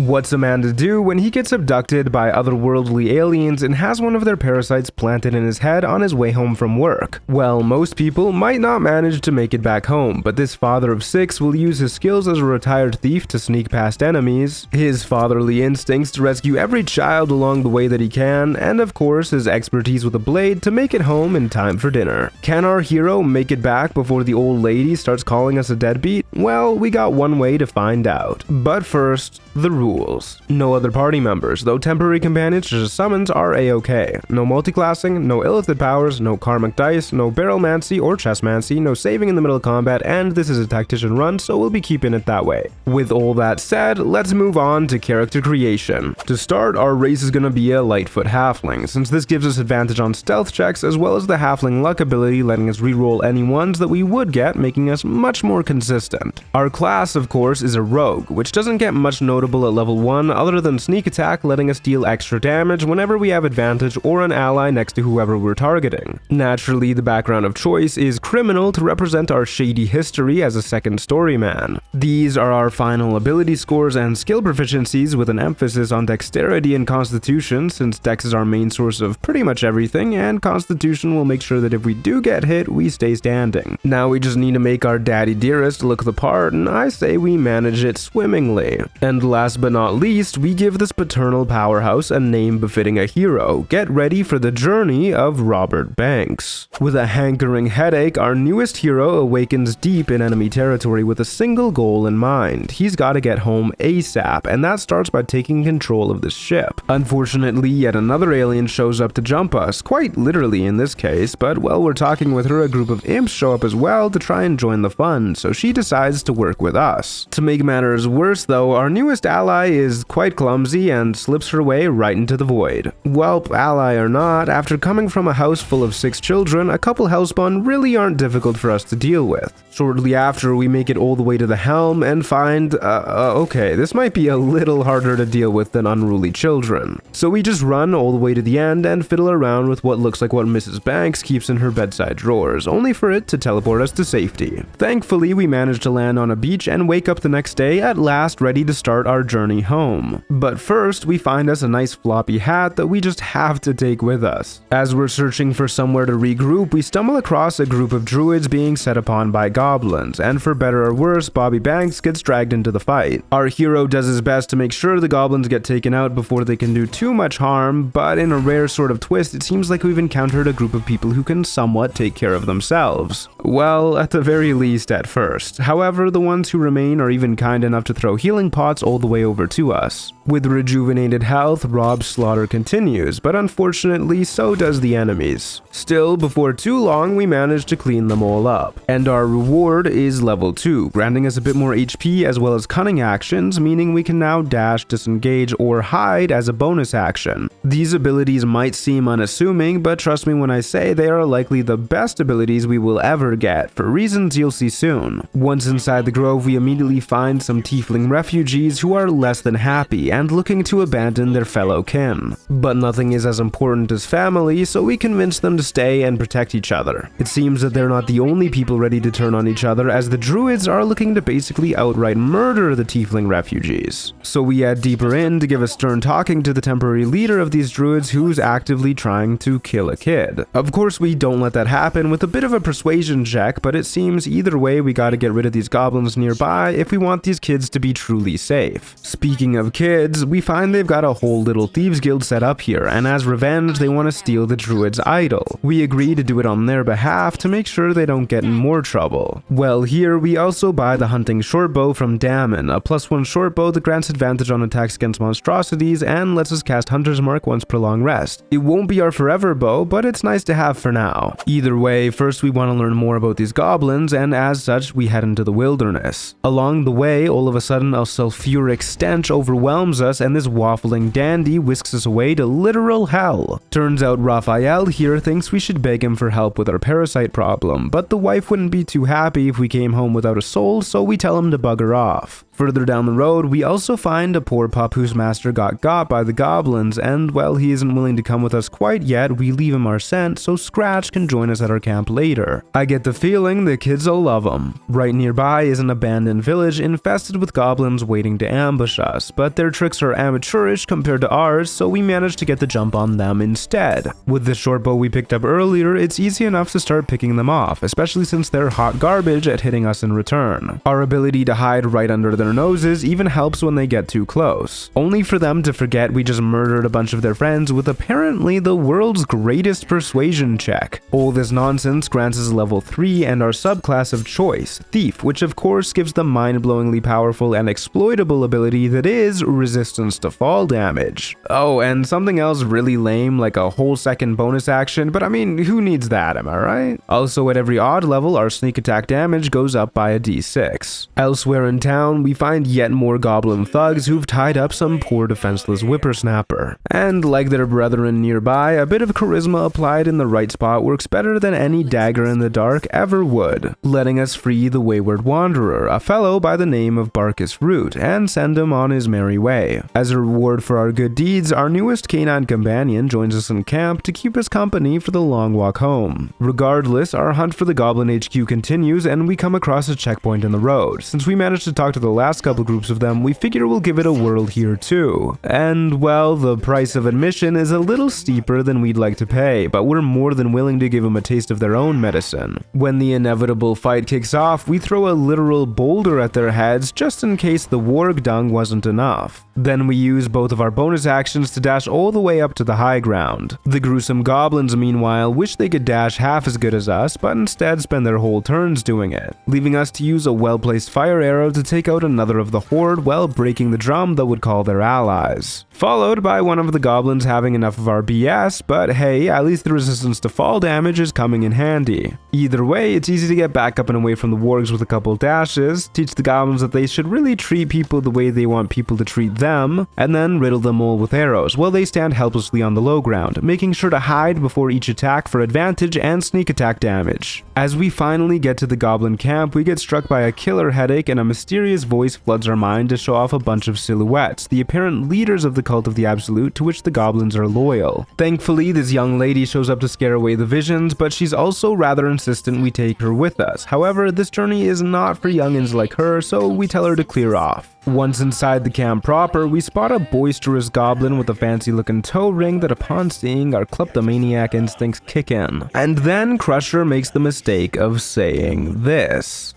What's a man to do when he gets abducted by otherworldly aliens and has one of their parasites planted in his head on his way home from work? Well, most people might not manage to make it back home, but this father of 6 will use his skills as a retired thief to sneak past enemies, his fatherly instincts to rescue every child along the way that he can, and of course his expertise with a blade to make it home in time for dinner. Can our hero make it back before the old lady starts calling us a deadbeat? Well, we got one way to find out. But first, the rules. No other party members, though temporary companions such as summons are a-okay. No multiclassing, no illicit powers, no karmic dice, no barrelmancy or chessmancy, no saving in the middle of combat, and this is a tactician run, so we'll be keeping it that way. With all that said, let's move on to character creation. To start, our race is gonna be a Lightfoot halfling, since this gives us advantage on stealth checks as well as the halfling luck ability letting us reroll any ones that we would get, making us much more consistent. Our class, of course, is a rogue, which doesn't get much notable at level 1 other than sneak attack letting us deal extra damage whenever we have advantage or an ally next to whoever we're targeting. Naturally, the background of choice is criminal to represent our shady history as a second story man. These are our final ability scores and skill proficiencies with an emphasis on dexterity and constitution, since dex is our main source of pretty much everything, and constitution will make sure that if we do get hit, we stay standing. Now we just need to make our daddy dearest look the part, and I say we manage it swimmingly. And last but not least, we give this paternal powerhouse a name befitting a hero. Get ready for the journey of Robert Banks. With a hankering headache, our newest hero awakens deep in enemy territory with a single goal in mind. He's got to get home ASAP, and that starts by taking control of the ship. Unfortunately, yet another alien shows up to jump us, quite literally in this case, but while we're talking with her, a group of imps show up as well to try and join the fun, so she decides to work with us. To make matters worse though, our newest ally is quite clumsy and slips her way right into the void. Well, ally or not, after coming from a house full of 6 children, a couple hellspawn really aren't difficult for us to deal with. Shortly after, we make it all the way to the helm and find, okay, this might be a little harder to deal with than unruly children. So we just run all the way to the end and fiddle around with what looks like what Mrs. Banks keeps in her bedside drawers, only for it to teleport us to safety. Thankfully, we manage to land on a beach and wake up the next day at last ready to start our journey home. But first, we find us a nice floppy hat that we just have to take with us. As we're searching for somewhere to regroup, we stumble across a group of druids being set upon by goblins, and for better or worse, Bobby Banks gets dragged into the fight. Our hero does his best to make sure the goblins get taken out before they can do too much harm, but in a rare sort of twist, it seems like we've encountered a group of people who can somewhat take care of themselves. Well, at the very least at first. However, the ones who remain are even kind enough to throw healing pots all the way over to us. With rejuvenated health, Rob's slaughter continues, but unfortunately so does the enemies. Still, before too long, we manage to clean them all up. And our reward is level 2, granting us a bit more HP as well as cunning actions, meaning we can now dash, disengage, or hide as a bonus action. These abilities might seem unassuming, but trust me when I say they are likely the best abilities we will ever get, for reasons you'll see soon. Once inside the grove, we immediately find some tiefling refugees who are less than happy and looking to abandon their fellow kin. But nothing is as important as family, so we convince them to stay and protect each other. It seems that they're not the only people ready to turn on each other, as the druids are looking to basically outright murder the tiefling refugees. So we add deeper in to give a stern talking to the temporary leader of these druids who's actively trying to kill a kid. Of course, we don't let that happen with a bit of a persuasion check, but it seems either way we gotta get rid of these goblins nearby if we want these kids to be truly safe. Speaking of kids, we find they've got a whole little thieves guild set up here, and as revenge they want to steal the druid's idol. We agree to do it on their behalf to make sure they don't get in more trouble. Well, here we also buy the hunting shortbow from Damon, a +1 shortbow that grants advantage on attacks against monstrosities and lets us cast Hunter's Mark once per long rest. It won't be our forever bow, but it's nice to have for now. Either way, first we want to learn more about these goblins, and as such we head into the wilderness. Along the way, all of a sudden a sulfuric stench overwhelms us and this waffling dandy whisks us away to literal hell. Turns out Raphael here thinks we should beg him for help with our parasite problem, but the wife wouldn't be too happy if we came home without a soul, so we tell him to bugger off. Further down the road, we also find a poor pup whose master got by the goblins, and while he isn't willing to come with us quite yet, we leave him our scent so Scratch can join us at our camp later. I get the feeling the kids will love him. Right nearby is an abandoned village infested with goblins waiting to ambush us, but their tricks are amateurish compared to ours, so we managed to get the jump on them instead. With the short bow we picked up earlier, it's easy enough to start picking them off, especially since they're hot garbage at hitting us in return. Our ability to hide right under their noses even helps when they get too close, only for them to forget we just murdered a bunch of their friends with apparently the world's greatest persuasion check. All this nonsense grants us level 3 and our subclass of choice, Thief, which of course gives the mind-blowingly powerful and exploitable ability that is resistance to fall damage. Oh, and something else really lame like a whole second bonus action, but I mean, who needs that, am I right? Also, at every odd level, our sneak attack damage goes up by a d6. Elsewhere in town, we find yet more goblin thugs who've tied up some poor defenseless whippersnapper. And like their brethren nearby, a bit of charisma applied in the right spot works better than any dagger in the dark ever would, letting us free the wayward wanderer, a fellow by the name of Barkus Root, and send him on his merry way. As a reward for our good deeds, our newest canine companion joins us in camp to keep us company for the long walk home. Regardless, our hunt for the Goblin HQ continues and we come across a checkpoint in the road. Since we managed to talk to the last couple groups of them, we figure we'll give it a whirl here too. And well, the price of admission is a little steeper than we'd like to pay, but we're more than willing to give them a taste of their own medicine. When the inevitable fight kicks off, we throw a literal boulder at their heads just in case the warg dung wasn't enough. Then we use both of our bonus actions to dash all the way up to the high ground. The gruesome goblins, meanwhile, wish they could dash half as good as us, but instead spend their whole turns doing it, leaving us to use a well-placed fire arrow to take out another of the horde while breaking the drum that would call their allies. Followed by one of the goblins having enough of our BS, but hey, at least the resistance to fall damage is coming in handy. Either way, it's easy to get back up and away from the wargs with a couple dashes, teach the goblins that they should really treat people the way they want people to treat them, and then riddle them all with arrows while they stand helplessly on the low ground, making sure to hide before each attack for advantage and sneak attack damage. As we finally get to the goblin camp, we get struck by a killer headache and a mysterious voice floods our mind to show off a bunch of silhouettes, the apparent leaders of the cult of the Absolute to which the goblins are loyal. Thankfully, this young lady shows up to scare away the visions, but she's also rather insistent we take her with us. However, this journey is not for youngins like her, so we tell her to clear off. Once inside the camp proper, we spot a boisterous goblin with a fancy-looking toe ring that upon seeing our kleptomaniac instincts kick in. And then Crusher makes the mistake of saying this.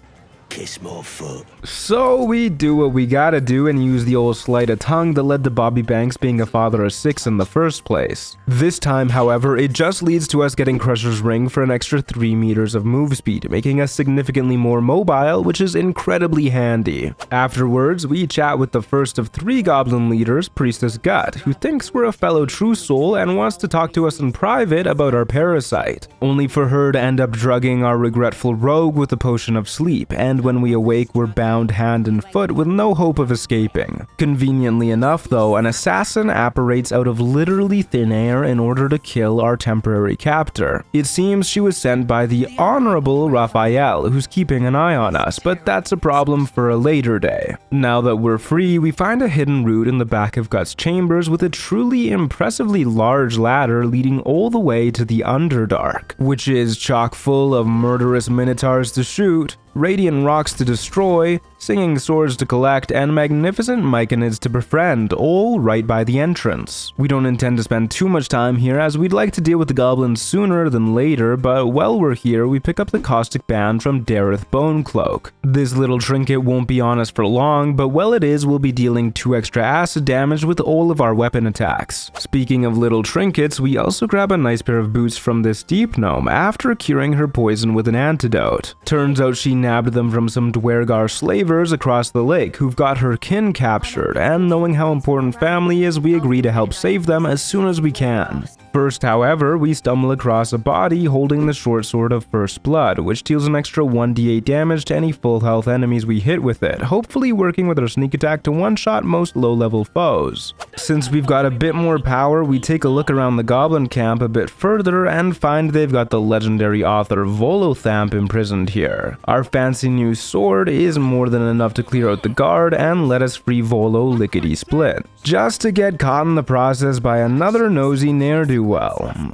Kiss more foot. So we do what we gotta do and use the old sleight of tongue that led to Bobby Banks being a father of 6 in the first place. This time, however, it just leads to us getting Crusher's ring for an extra 3 meters of move speed, making us significantly more mobile, which is incredibly handy. Afterwards, we chat with the first of 3 goblin leaders, Priestess Gut, who thinks we're a fellow true soul and wants to talk to us in private about our parasite, only for her to end up drugging our regretful rogue with a potion of sleep, and when we awake, we're bound hand and foot with no hope of escaping. Conveniently enough though, an assassin apparates out of literally thin air in order to kill our temporary captor. It seems she was sent by the Honorable Raphael, who's keeping an eye on us, but that's a problem for a later day. Now that we're free, we find a hidden route in the back of Gut's chambers with a truly impressively large ladder leading all the way to the Underdark, which is chock full of murderous minotaurs to shoot, radiant rocks to destroy, singing swords to collect, and magnificent myconids to befriend, all right by the entrance. We don't intend to spend too much time here as we'd like to deal with the goblins sooner than later, but while we're here, we pick up the caustic band from Dareth Bonecloak. This little trinket won't be on us for long, but while it is, we'll be dealing 2 extra acid damage with all of our weapon attacks. Speaking of little trinkets, we also grab a nice pair of boots from this deep gnome after curing her poison with an antidote. Turns out she nabbed them from some Dwergar slavers across the lake who've got her kin captured, and knowing how important family is, we agree to help save them as soon as we can. First, however, we stumble across a body holding the short sword of First Blood, which deals an extra 1d8 damage to any full health enemies we hit with it, hopefully working with our sneak attack to one-shot most low-level foes. Since we've got a bit more power, we take a look around the goblin camp a bit further and find they've got the legendary author Volothamp imprisoned here. Our fancy new sword is more than enough to clear out the guard and let us free Volo lickety-split, just to get caught in the process by another nosy ne'er-do-well.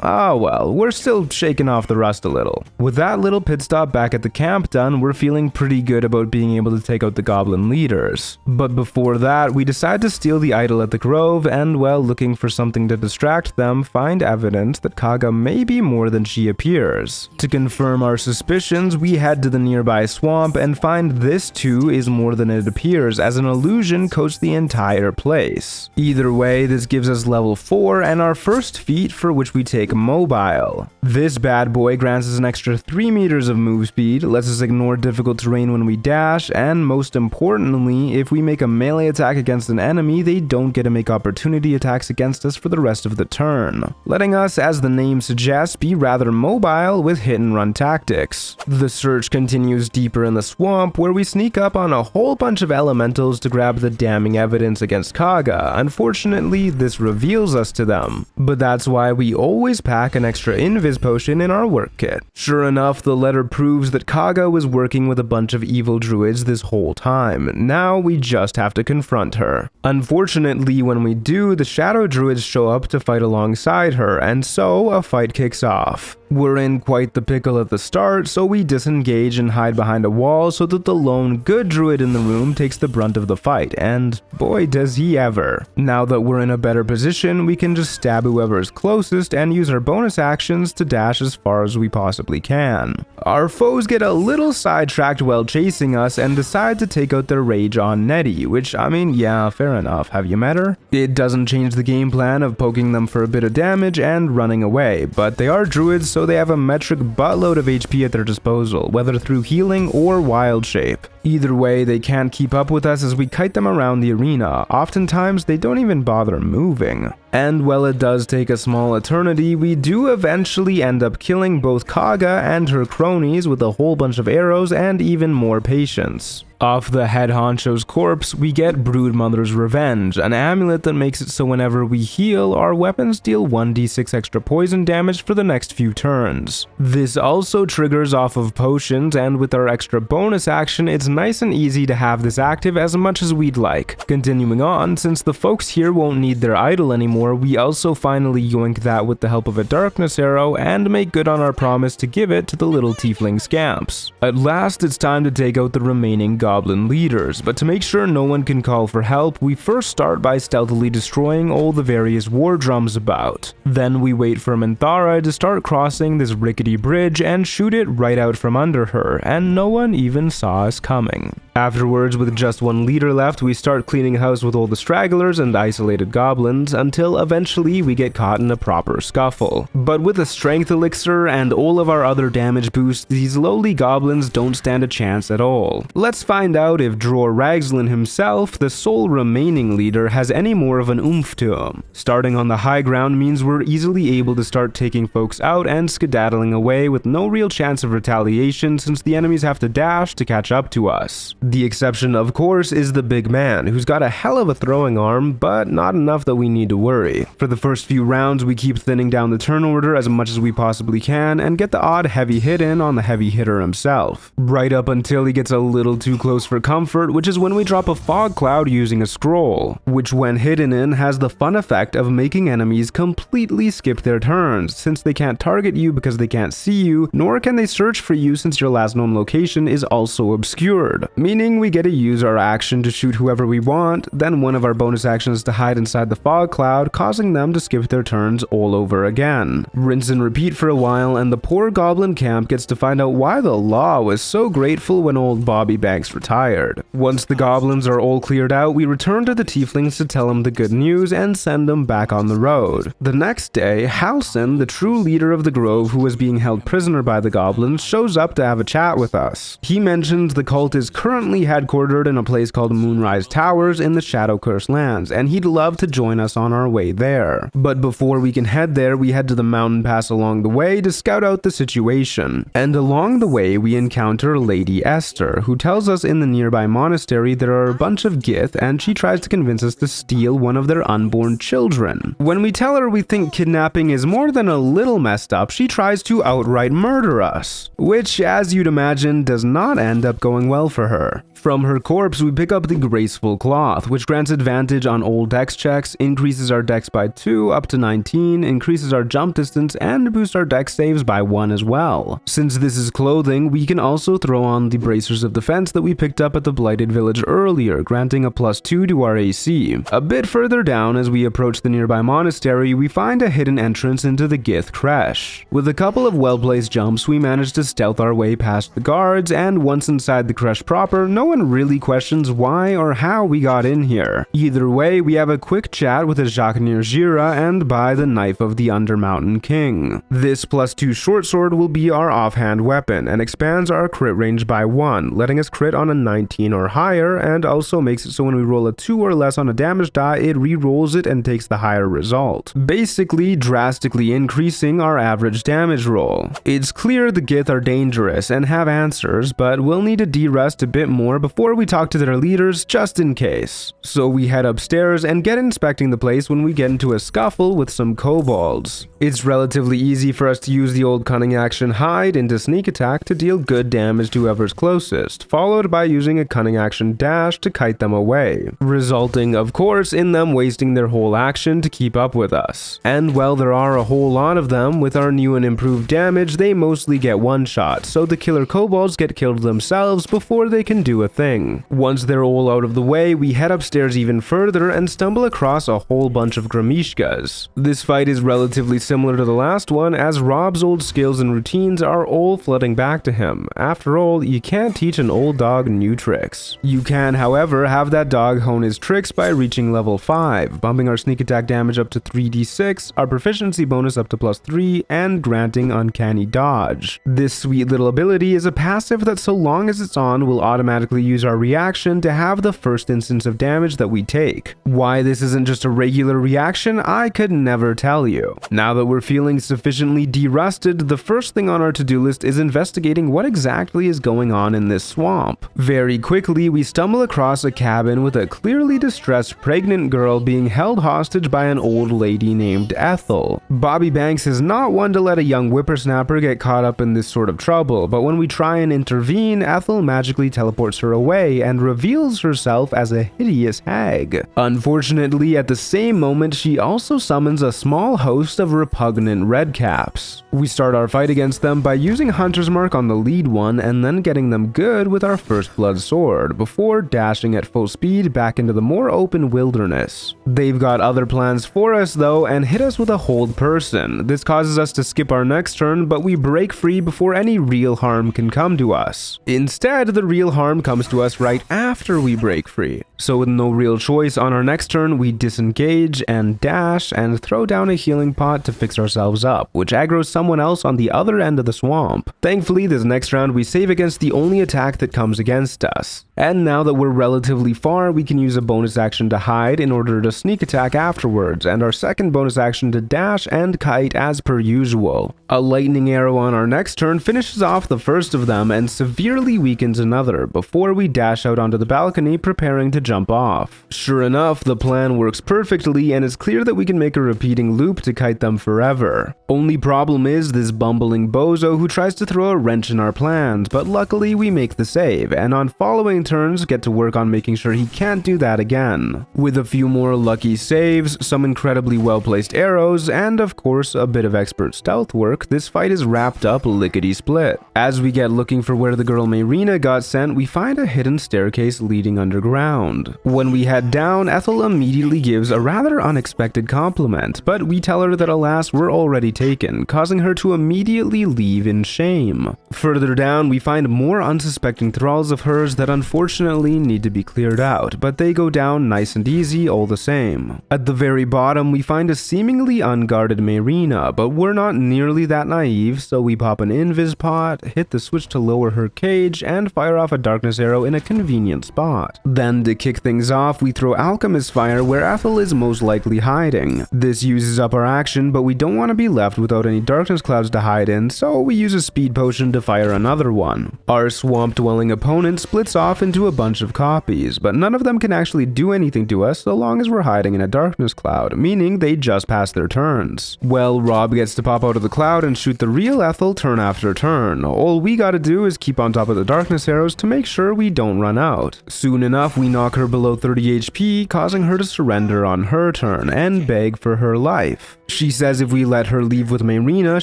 Ah well, we're still shaking off the rust a little. With that little pit stop back at the camp done, we're feeling pretty good about being able to take out the goblin leaders. But before that, we decide to steal the idol at the grove and, well, looking for something to distract them, find evidence that Kaga may be more than she appears. To confirm our suspicions, we head to the nearby swamp and find this too is more than it appears, as an illusion coats the entire place. Either way, this gives us level 4 and our first feat, for which we take Mobile. This bad boy grants us an extra 3 meters of move speed, lets us ignore difficult terrain when we dash, and most importantly, if we make a melee attack against an enemy, they don't get to make opportunity attacks against us for the rest of the turn, letting us, as the name suggests, be rather mobile with hit and run tactics. The search continues deeper in the swamp, where we sneak up on a whole bunch of elementals to grab the damning evidence against Kaga. Unfortunately, this reveals us to them, but that's why we always pack an extra invis potion in our work kit. Sure enough, the letter proves that Kaga was working with a bunch of evil druids this whole time. Now we just have to confront her. Unfortunately, when we do, the shadow druids show up to fight alongside her, and so a fight kicks off. We're in quite the pickle at the start, so we disengage and hide behind a wall so that the lone good druid in the room takes the brunt of the fight, and boy does he ever. Now that we're in a better position, we can just stab whoever is closest and use our bonus actions to dash as far as we possibly can. Our foes get a little sidetracked while chasing us and decide to take out their rage on Nettie, which, I mean, yeah, fair enough, have you met her? It doesn't change the game plan of poking them for a bit of damage and running away, but they are druids, so they have a metric buttload of HP at their disposal, whether through healing or wild shape. Either way, they can't keep up with us as we kite them around the arena. Oftentimes, they don't even bother moving. And while it does take a small eternity, we do eventually end up killing both Kaga and her cronies with a whole bunch of arrows and even more patience. Off the head honcho's corpse, we get Broodmother's Revenge, an amulet that makes it so whenever we heal, our weapons deal 1d6 extra poison damage for the next few turns. This also triggers off of potions, and with our extra bonus action, it's nice and easy to have this active as much as we'd like. Continuing on, since the folks here won't need their idol anymore, we also finally yoink that with the help of a darkness arrow and make good on our promise to give it to the little tiefling scamps. At last, it's time to take out the remaining goblin leaders, but to make sure no one can call for help, we first start by stealthily destroying all the various war drums about. Then we wait for Minthara to start crossing this rickety bridge and shoot it right out from under her, and no one even saw us coming. Afterwards, with just one leader left, we start cleaning house with all the stragglers and isolated goblins, until eventually we get caught in a proper scuffle. But with a strength elixir and all of our other damage boosts, these lowly goblins don't stand a chance at all. Let's find out if Dror Ragzlin himself, the sole remaining leader, has any more of an oomph to him. Starting on the high ground means we're easily able to start taking folks out and skedaddling away with no real chance of retaliation, since the enemies have to dash to catch up to us. The exception, of course, is the big man, who's got a hell of a throwing arm, but not enough that we need to worry. For the first few rounds, we keep thinning down the turn order as much as we possibly can and get the odd heavy hit in on the heavy hitter himself. Right up until he gets a little too close for comfort, which is when we drop a fog cloud using a scroll, which when hidden in has the fun effect of making enemies completely skip their turns, since they can't target you because they can't see you, nor can they search for you since your last known location is also obscured, meaning we get to use our action to shoot whoever we want, then one of our bonus actions to hide inside the fog cloud, causing them to skip their turns all over again. Rinse and repeat for a while, and the poor goblin camp gets to find out why the law was so grateful when old Bobby Banks retired. Once the goblins are all cleared out, we return to the tieflings to tell them the good news and send them back on the road. The next day, Halsin, the true leader of the grove who was being held prisoner by the goblins, shows up to have a chat with us. He mentions the cult is currently headquartered in a place called Moonrise Towers in the Shadow Curse lands, and he'd love to join us on our way way there. But before we can head there, we head to the mountain pass along the way to scout out the situation. And along the way, we encounter Lady Esther, who tells us in the nearby monastery there are a bunch of Gith, and she tries to convince us to steal one of their unborn children. When we tell her we think kidnapping is more than a little messed up, she tries to outright murder us, which, as you'd imagine, does not end up going well for her. From her corpse, we pick up the Graceful Cloth, which grants advantage on all dex checks, increases our dex by 2 up to 19, increases our jump distance, and boosts our dex saves by 1 as well. Since this is clothing, we can also throw on the Bracers of Defense that we picked up at the Blighted Village earlier, granting a +2 to our AC. A bit further down, as we approach the nearby monastery, we find a hidden entrance into the Gith Creche. With a couple of well-placed jumps, we manage to stealth our way past the guards, and once inside the creche proper, no one really questions why or how we got in here. Either way, we have a quick chat with a Jacqueline Gira and buy the Knife of the Undermountain King. This +2 short sword will be our offhand weapon and expands our crit range by 1, letting us crit on a 19 or higher, and also makes it so when we roll a 2 or less on a damage die, it re-rolls it and takes the higher result, basically drastically increasing our average damage roll. It's clear the Gith are dangerous and have answers, but we'll need to de-rest a bit more before we talk to their leaders, just in case. So we head upstairs and get inspecting the place when we get into a scuffle with some kobolds. It's relatively easy for us to use the old cunning action hide into sneak attack to deal good damage to whoever's closest, followed by using a cunning action dash to kite them away, resulting of course in them wasting their whole action to keep up with us. And while there are a whole lot of them, with our new and improved damage, they mostly get one shot, so the killer kobolds get killed themselves before they can do a thing. Once they're all out of the way, we head upstairs even further and stumble across a whole bunch of Gramishkas. This fight is relatively similar to the last one, as Rob's old skills and routines are all flooding back to him. After all, you can't teach an old dog new tricks. You can, however, have that dog hone his tricks by reaching level 5, bumping our sneak attack damage up to 3d6, our proficiency bonus up to +3, and granting uncanny dodge. This sweet little ability is a passive that, so long as it's on, will automatically use our reaction to have the first instance of damage that we take. Why this isn't just a regular reaction, I could never tell you. Now that we're feeling sufficiently de-rusted, the first thing on our to-do list is investigating what exactly is going on in this swamp. Very quickly, we stumble across a cabin with a clearly distressed pregnant girl being held hostage by an old lady named Ethel. Bobby Banks is not one to let a young whippersnapper get caught up in this sort of trouble, but when we try and intervene, Ethel magically teleports her away and reveals herself as a hideous hag. Unfortunately, at the same moment, she also summons a small host of repugnant redcaps. We start our fight against them by using Hunter's Mark on the lead one and then getting them good with our First Blood sword, before dashing at full speed back into the more open wilderness. They've got other plans for us though, and hit us with a hold person. This causes us to skip our next turn, but we break free before any real harm can come to us. Instead, the real harm comes to us right after we break free. So with no real choice, on our next turn we disengage and dash and throw down a healing pot to fix ourselves up, which aggroes someone else on the other end of the swamp. Thankfully, this next round we save against the only attack that comes against us. And now that we're relatively far, we can use a bonus action to hide in order to sneak attack afterwards, and our second bonus action to dash and kite as per usual. A lightning arrow on our next turn finishes off the first of them and severely weakens another before we dash out onto the balcony preparing to jump off. Sure enough, the plan works perfectly, and it's clear that we can make a repeating loop to kite them forever. Only problem is this bumbling bozo who tries to throw a wrench in our plans, but luckily we make the save, and on following turns get to work on making sure he can't do that again. With a few more lucky saves, some incredibly well-placed arrows, and of course a bit of expert stealth work, this fight is wrapped up lickety-split. As we get looking for where the girl Mayrina got sent, we find a hidden staircase leading underground. When we head down, Ethel immediately gives a rather unexpected compliment, but we tell her that alas, we're already taken, causing her to immediately leave in shame. Further down, we find more unsuspecting thralls of hers that unfortunately need to be cleared out, but they go down nice and easy all the same. At the very bottom, we find a seemingly unguarded Mayrina, but we're not nearly that naive, so we pop an invis pot, hit the switch to lower her cage, and fire off a darkness arrow in a convenient spot. Then to kick things off, we throw Alchemist Fire where Ethel is most likely hiding. This uses up our action, but we don't want to be left without any darkness clouds to hide in, so we use a speed potion to fire another one. Our swamp-dwelling opponent splits off into a bunch of copies, but none of them can actually do anything to us so long as we're hiding in a darkness cloud, meaning they just pass their turns. Well, Rob gets to pop out of the cloud and shoot the real Ethel turn after turn. All we gotta do is keep on top of the darkness arrows to make sure we don't run out. Soon enough, we knock her below 30 HP, causing her to surrender on her turn and beg for her life. She says if we let her leave with Mayrina,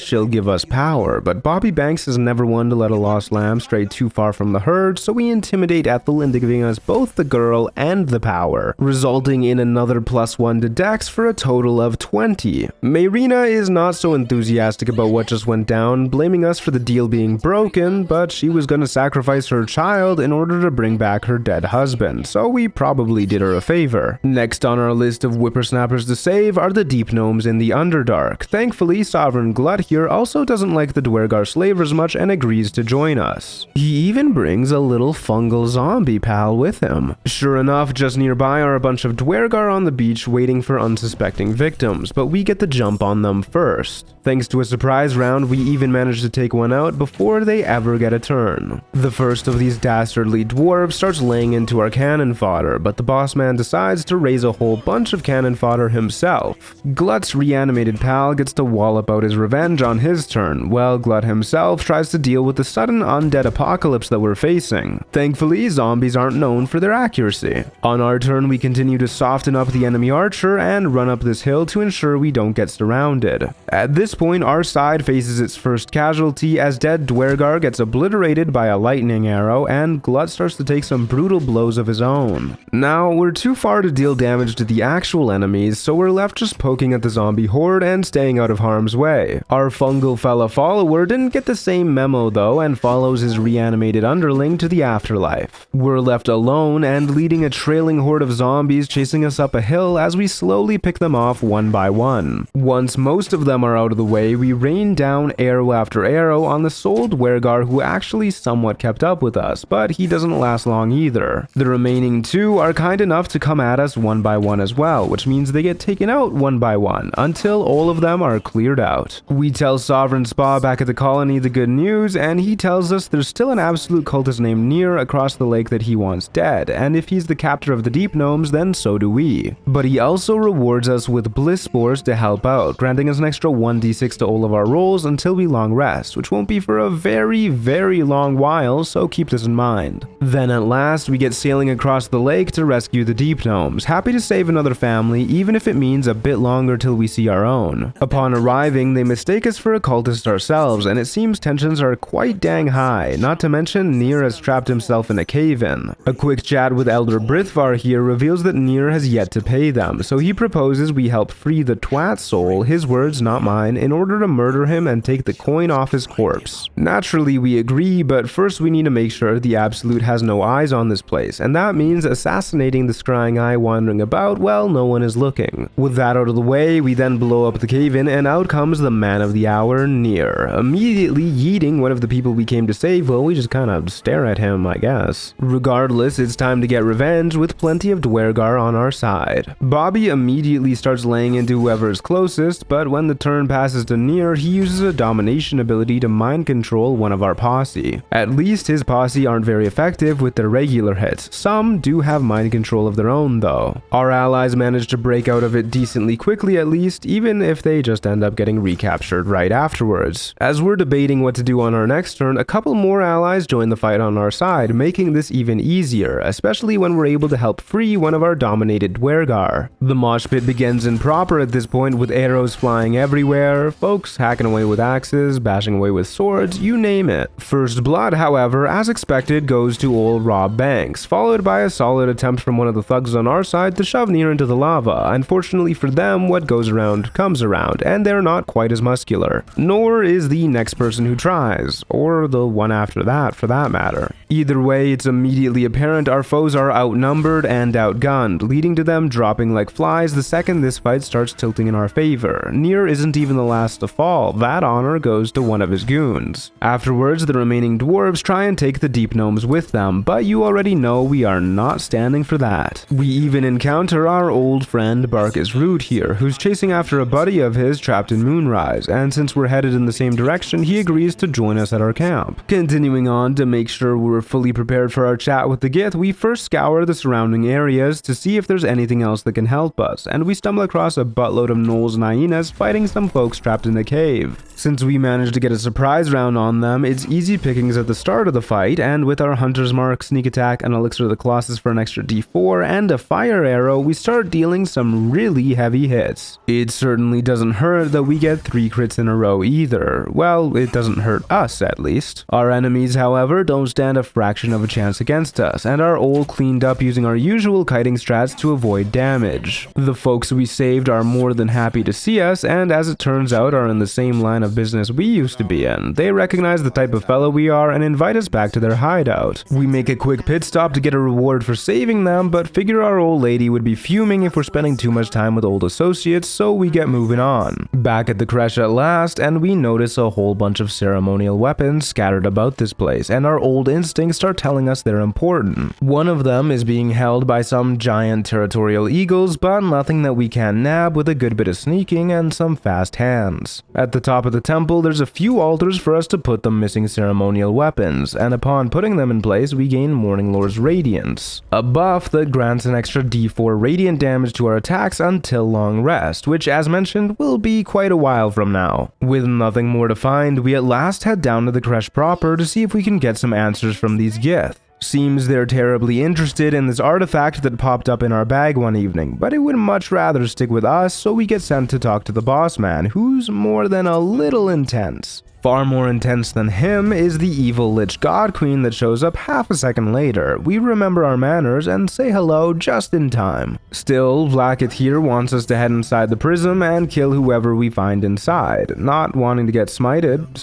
she'll give us power, but Bobby Banks is never one to let a lost lamb stray too far from the herd, so we intimidate Ethel into giving us both the girl and the power, resulting in another +1 to Dex for a total of 20. Mayrina is not so enthusiastic about what just went down, blaming us for the deal being broken, but she was gonna sacrifice her child in order to bring back her dead husband, so we probably did her a favor. Next on our list of whippersnappers to save are the Deep Gnomes in the Underdark. Thankfully, Sovereign Glut here also doesn't like the Dwergar slavers much and agrees to join us. He even brings a little fungal zombie pal with him. Sure enough, just nearby are a bunch of Dwergar on the beach waiting for unsuspecting victims, but we get the jump on them first. Thanks to a surprise round, we even manage to take one out before they ever get a turn. The first of these dastardly dwarves starts laying into our cannon fodder, but the boss man decides to raise a whole bunch of cannon fodder himself. Glut's reanimated pal gets to wallop out his revenge on his turn, while Glut himself tries to deal with the sudden undead apocalypse that we're facing. Thankfully, zombies aren't known for their accuracy. On our turn, we continue to soften up the enemy archer and run up this hill to ensure we don't get surrounded. At this point, our side faces its first casualty as dead Dwergar gets obliterated by a lightning arrow and Glut starts to take some brutal blows of his own. Now, we're too far to deal damage to the actual enemies, so we're left just poking at the zombie horde and staying out of harm's way. Our fungal fella follower didn't get the same memo though and follows his reanimated underling to the afterlife. We're left alone and leading a trailing horde of zombies chasing us up a hill as we slowly pick them off one by one. Once most of them are out of the way, we rain down arrow after arrow on the sole Dwergar who actually somewhat kept up with us, but he doesn't last long either. The remaining two are kind enough to come at us one by one as well, which means they get taken out one by one until all of them are cleared out. We tell Sovereign Spa back at the colony the good news, and he tells us there's still an absolute cultist named Nier across the lake that he wants dead, and if he's the captor of the Deep Gnomes, then so do we. But he also rewards us with bliss spores to help out, granting us an extra 1d6 to all of our rolls until we long rest, which won't be for a very, very long while, so keep this in mind. Then at last, we get sailing across the lake to rescue the Deep Gnomes, happy to save another family, even if it means a bit longer till we see our own. Upon arriving, they mistake us for a cultist ourselves, and it seems tensions are quite dang high, not to mention Nier has trapped himself in a cave-in. A quick chat with Elder Brithvar here reveals that Nier has yet to pay them, so he proposes we help free the twat soul, his words not mine, in order to murder him and take the coin off his corpse. Naturally we agree, but first we need to make sure the Absolute has no eyes on this place, and that means assassinating the scrying eye wandering about while no one is looking. With that out of the way, we then blow up the cave-in and out comes the man of the hour, Nier, immediately yeeting one of the people we came to save. Well, we just kind of stare at him, I guess. Regardless, it's time to get revenge with plenty of Dwergar on our side. Bobby immediately starts laying into whoever is closest, but when the turn passes to Nier, he uses a domination ability to mind control one of our posse. At least his posse aren't very effective with their regular hits. Some do have mind control of their own though. Our allies manage to break out of it decently quickly at least, even if they just end up getting recaptured right afterwards. As we're debating what to do on our next turn, a couple more allies join the fight on our side, making this even easier, especially when we're able to help free one of our dominated Dwergar. The mosh pit begins in proper at this point with arrows flying everywhere, folks hacking away with axes, bashing away with swords, you name it. First blood, however, as expected, goes to old Rob Banks, followed by a solid attempt from one of the thugs on our side to shove Nier into the lava. Unfortunately for them, what goes around comes around, and they're not quite as muscular. Nor is the next person who tries, or the one after that for that matter. Either way, it's immediately apparent our foes are outnumbered and outgunned, leading to them dropping like flies the second this fight starts tilting in our favor. Nier isn't even the last to fall, that honor goes to one of his goons. Afterwards, the remaining dwarves try and take the Deep Gnomes with them, but you already know we are not standing for that. We even encounter our old friend Barkus Root here, who's chasing after a buddy of his trapped in Moonrise, and since we're headed in the same direction, he agrees to join us at our camp. Continuing on, to make sure we're fully prepared for our chat with the Gith, we first scour the surrounding areas to see if there's anything else that can help us, and we stumble across a buttload of gnolls and hyenas fighting some folks trapped in the cave. Since we managed to get a surprise round on them, it's easy pickings at the start of the fight, and with our Hunter's Mark, Sneak Attack, and Elixir of the Colossus for an extra d4, and a Fire Arrow, we start dealing some really heavy hits. It certainly doesn't hurt that we get 3 crits in a row either. Well, it doesn't hurt us at least. Our enemies, however, don't stand a fraction of a chance against us, and are all cleaned up using our usual kiting strats to avoid damage. The folks we saved are more than happy to see us, and as it turns out are in the same line of business we used to be in. They recognize the type of fellow we are and invite us back to their hideout. We make a quick pit stop to get a reward for saving them, but figure our old lady would be fuming if we're spending too much time with old associates, so we get moving on. Back at the creche at last, and we notice a whole bunch of ceremonial weapons scattered about this place, and our old instincts start telling us they're important. One of them is being held by some giant territorial eagles, but nothing that we can't nab with a good bit of sneaking and some fast hands. At the top of the temple, there's a few altars for us to put the missing ceremonial weapons, and upon putting them in place, we gain Morning Lore's Radiance, a buff that grants an extra d4 radiant damage to our attacks until long rest, which as mentioned will be quite a while from now. With nothing more to find, we at last head down to the creche proper to see if we can get some answers from these Gith. Seems they're terribly interested in this artifact that popped up in our bag one evening, but it would much rather stick with us, so we get sent to talk to the boss man, who's more than a little intense. Far more intense than him is the evil Lich God Queen that shows up half a second later. We remember our manners and say hello just in time. Still, Vlaakith here wants us to head inside the prism and kill whoever we find inside. Not wanting to get smited,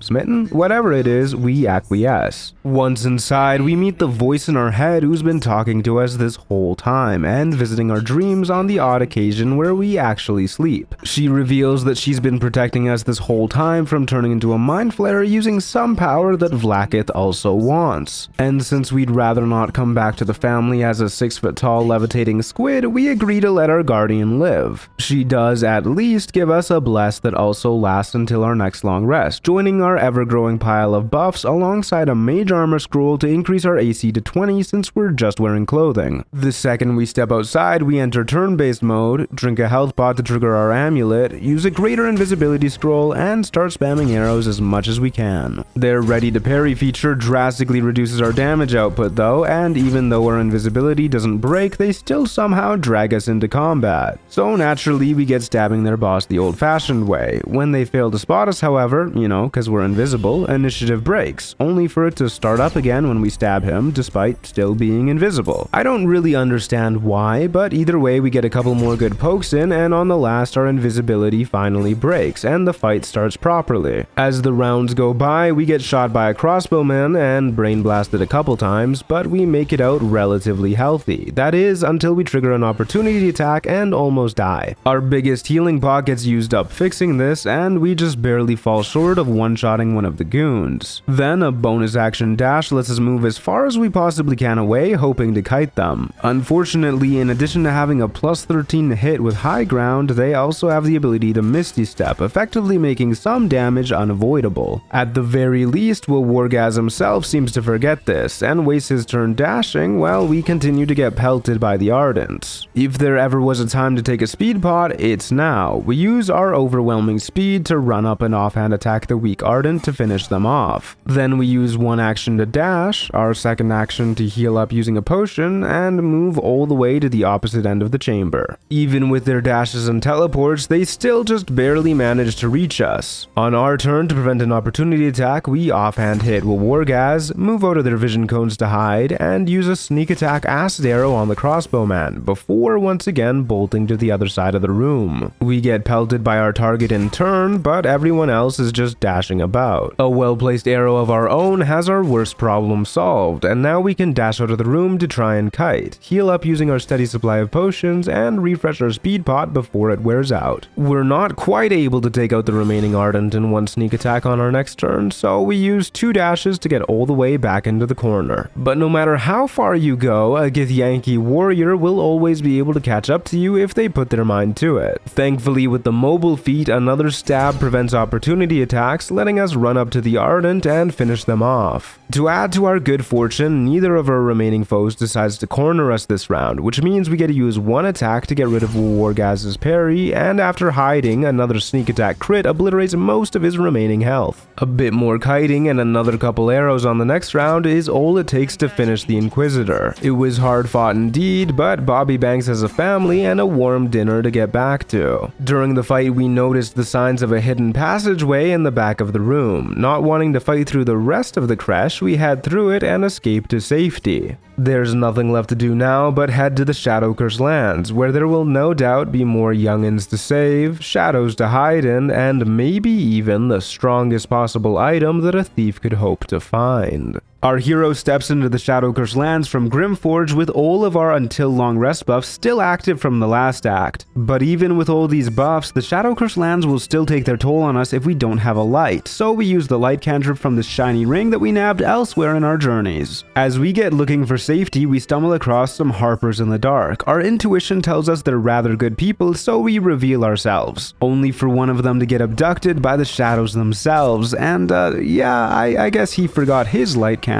smitten, whatever it is, we acquiesce. Once inside, we meet the voice in our head who's been talking to us this whole time and visiting our dreams on the odd occasion where we actually sleep. She reveals that she's been protecting us this whole time from turning into a mind flare using some power that Vlaakith also wants. And since we'd rather not come back to the family as a 6-foot-tall levitating squid, we agree to let our guardian live. She does at least give us a bless that also lasts until our next long rest, joining our ever-growing pile of buffs alongside a mage armor scroll to increase our AC to 20 since we're just wearing clothing. The second we step outside, we enter turn-based mode, drink a health pot to trigger our amulet, use a greater invisibility scroll, and start spamming arrows as much as we can. Their ready to parry feature drastically reduces our damage output though, and even though our invisibility doesn't break, they still somehow drag us into combat. So naturally we get stabbing their boss the old-fashioned way. When they fail to spot us, however, cause we're invisible, initiative breaks, only for it to start up again when we stab him despite still being invisible. I don't really understand why, but either way we get a couple more good pokes in, and on the last our invisibility finally breaks and the fight starts properly. As the rounds go by, we get shot by a crossbowman and brain blasted a couple times, but we make it out relatively healthy. That is, until we trigger an opportunity attack and almost die. Our biggest healing pot gets used up fixing this, and we just barely fall short of one-shotting one of the goons. Then a bonus action dash lets us move as far as we possibly can away, hoping to kite them. Unfortunately, in addition to having a plus 13 hit with high ground, they also have the ability to Misty Step, effectively making some damage unavoidable. At the very least, Will Wargaz himself seems to forget this and wastes his turn dashing while we continue to get pelted by the Ardents. If there ever was a time to take a speed pot, it's now. We use our overwhelming speed to run up and offhand attack the weak Ardent to finish them off. Then we use one action to dash, our second action to heal up using a potion, and move all the way to the opposite end of the chamber. Even with their dashes and teleports, they still just barely manage to reach us. On our turn, to prevent an opportunity attack, we offhand hit Will Wargaz, move out of their vision cones to hide, and use a sneak attack acid arrow on the crossbowman, before once again bolting to the other side of the room. We get pelted by our target in turn, but everyone else is just dashing about. A well-placed arrow of our own has our worst problem solved, and now we can dash out of the room to try and kite, heal up using our steady supply of potions, and refresh our speed pot before it wears out. We're not quite able to take out the remaining Ardent in one sneak attack on our next turn, so we use 2 dashes to get all the way back into the corner. But no matter how far you go, a Githyanki warrior will always be able to catch up to you if they put their mind to it. Thankfully, with the mobile feat, another stab prevents opportunity attacks, letting us run up to the Ardent and finish them off. To add to our good fortune, neither of our remaining foes decides to corner us this round, which means we get to use 1 attack to get rid of Wargaz's parry, and after hiding, another sneak attack crit obliterates most of his remaining health. A bit more kiting and another couple arrows on the next round is all it takes to finish the Inquisitor. It was hard fought indeed, but Bobby Banks has a family and a warm dinner to get back to. During the fight, we noticed the signs of a hidden passageway in the back of the room. Not wanting to fight through the rest of the creche, we head through it and escape to safety. There's nothing left to do now but head to the Shadowcurse lands, where there will no doubt be more youngins to save, shadows to hide in, and maybe even the strongest possible item that a thief could hope to find. Our hero steps into the Shadowcurse lands from Grimforge with all of our Until Long Rest buffs still active from the last act. But even with all these buffs, the Shadowcurse lands will still take their toll on us if we don't have a light, so we use the light cantrip from this shiny ring that we nabbed elsewhere in our journeys. As we get looking for safety, we stumble across some Harpers in the dark. Our intuition tells us they're rather good people, so we reveal ourselves, only for one of them to get abducted by the shadows themselves, and I guess he forgot his light cantrip.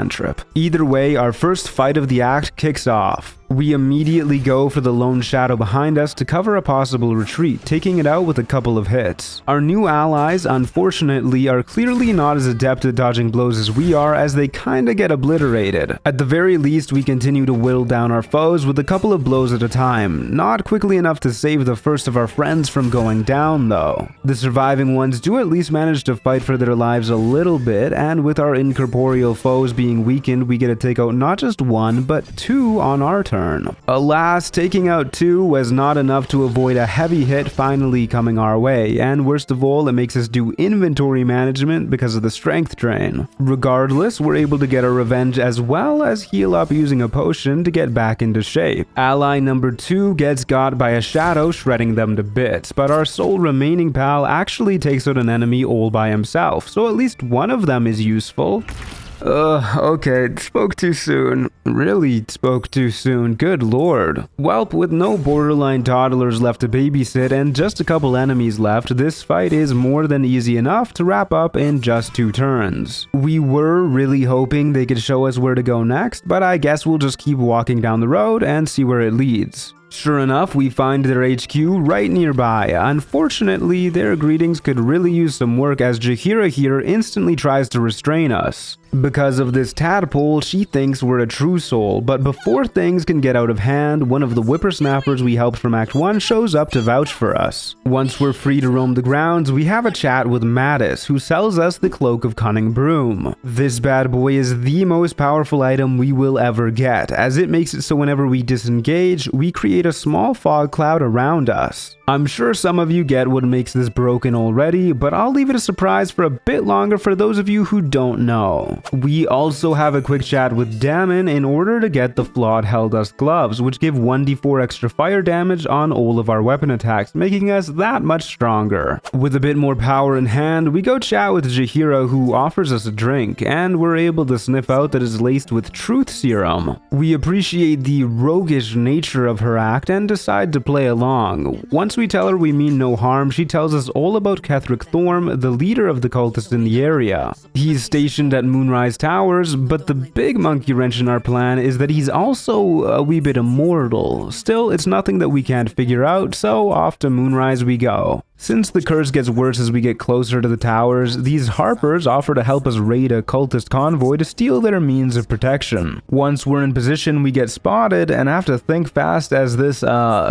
Either way, our first fight of the act kicks off. We immediately go for the lone shadow behind us to cover a possible retreat, taking it out with a couple of hits. Our new allies, unfortunately, are clearly not as adept at dodging blows as we are, as they kinda get obliterated. At the very least, we continue to whittle down our foes with a couple of blows at a time, not quickly enough to save the first of our friends from going down though. The surviving ones do at least manage to fight for their lives a little bit, and with our incorporeal foes being weakened, we get to take out not just 1, but 2 on our turn. Alas, taking out 2 was not enough to avoid a heavy hit finally coming our way, and worst of all, it makes us do inventory management because of the strength drain. Regardless, we're able to get our revenge as well as heal up using a potion to get back into shape. Ally number 2 gets got by a shadow, shredding them to bits, but our sole remaining pal actually takes out an enemy all by himself, so at least one of them is useful. Okay, spoke too soon. Really spoke too soon, good lord. Welp, with no borderline toddlers left to babysit and just a couple enemies left, this fight is more than easy enough to wrap up in just 2 turns. We were really hoping they could show us where to go next, but I guess we'll just keep walking down the road and see where it leads. Sure enough, we find their HQ right nearby. Unfortunately, their greetings could really use some work, as Jaheira here instantly tries to restrain us. Because of this tadpole, she thinks we're a true soul, but before things can get out of hand, one of the whippersnappers we helped from Act 1 shows up to vouch for us. Once we're free to roam the grounds, we have a chat with Mattis, who sells us the Cloak of Cunning Broom. This bad boy is the most powerful item we will ever get, as it makes it so whenever we disengage, we create a small fog cloud around us. I'm sure some of you get what makes this broken already, but I'll leave it a surprise for a bit longer for those of you who don't know. We also have a quick chat with Damon in order to get the flawed Helldust gloves, which give 1d4 extra fire damage on all of our weapon attacks, making us that much stronger. With a bit more power in hand, we go chat with Jaheira, who offers us a drink, and we're able to sniff out that it's laced with truth serum. We appreciate the roguish nature of her act and decide to play along. Once we tell her we mean no harm, she tells us all about Ketheric Thorm, the leader of the cultists in the area. He's stationed at Moonrise Towers, but the big monkey wrench in our plan is that he's also a wee bit immortal. Still, it's nothing that we can't figure out, so off to Moonrise we go. Since the curse gets worse as we get closer to the towers, these Harpers offer to help us raid a cultist convoy to steal their means of protection. Once we're in position, we get spotted and have to think fast as this,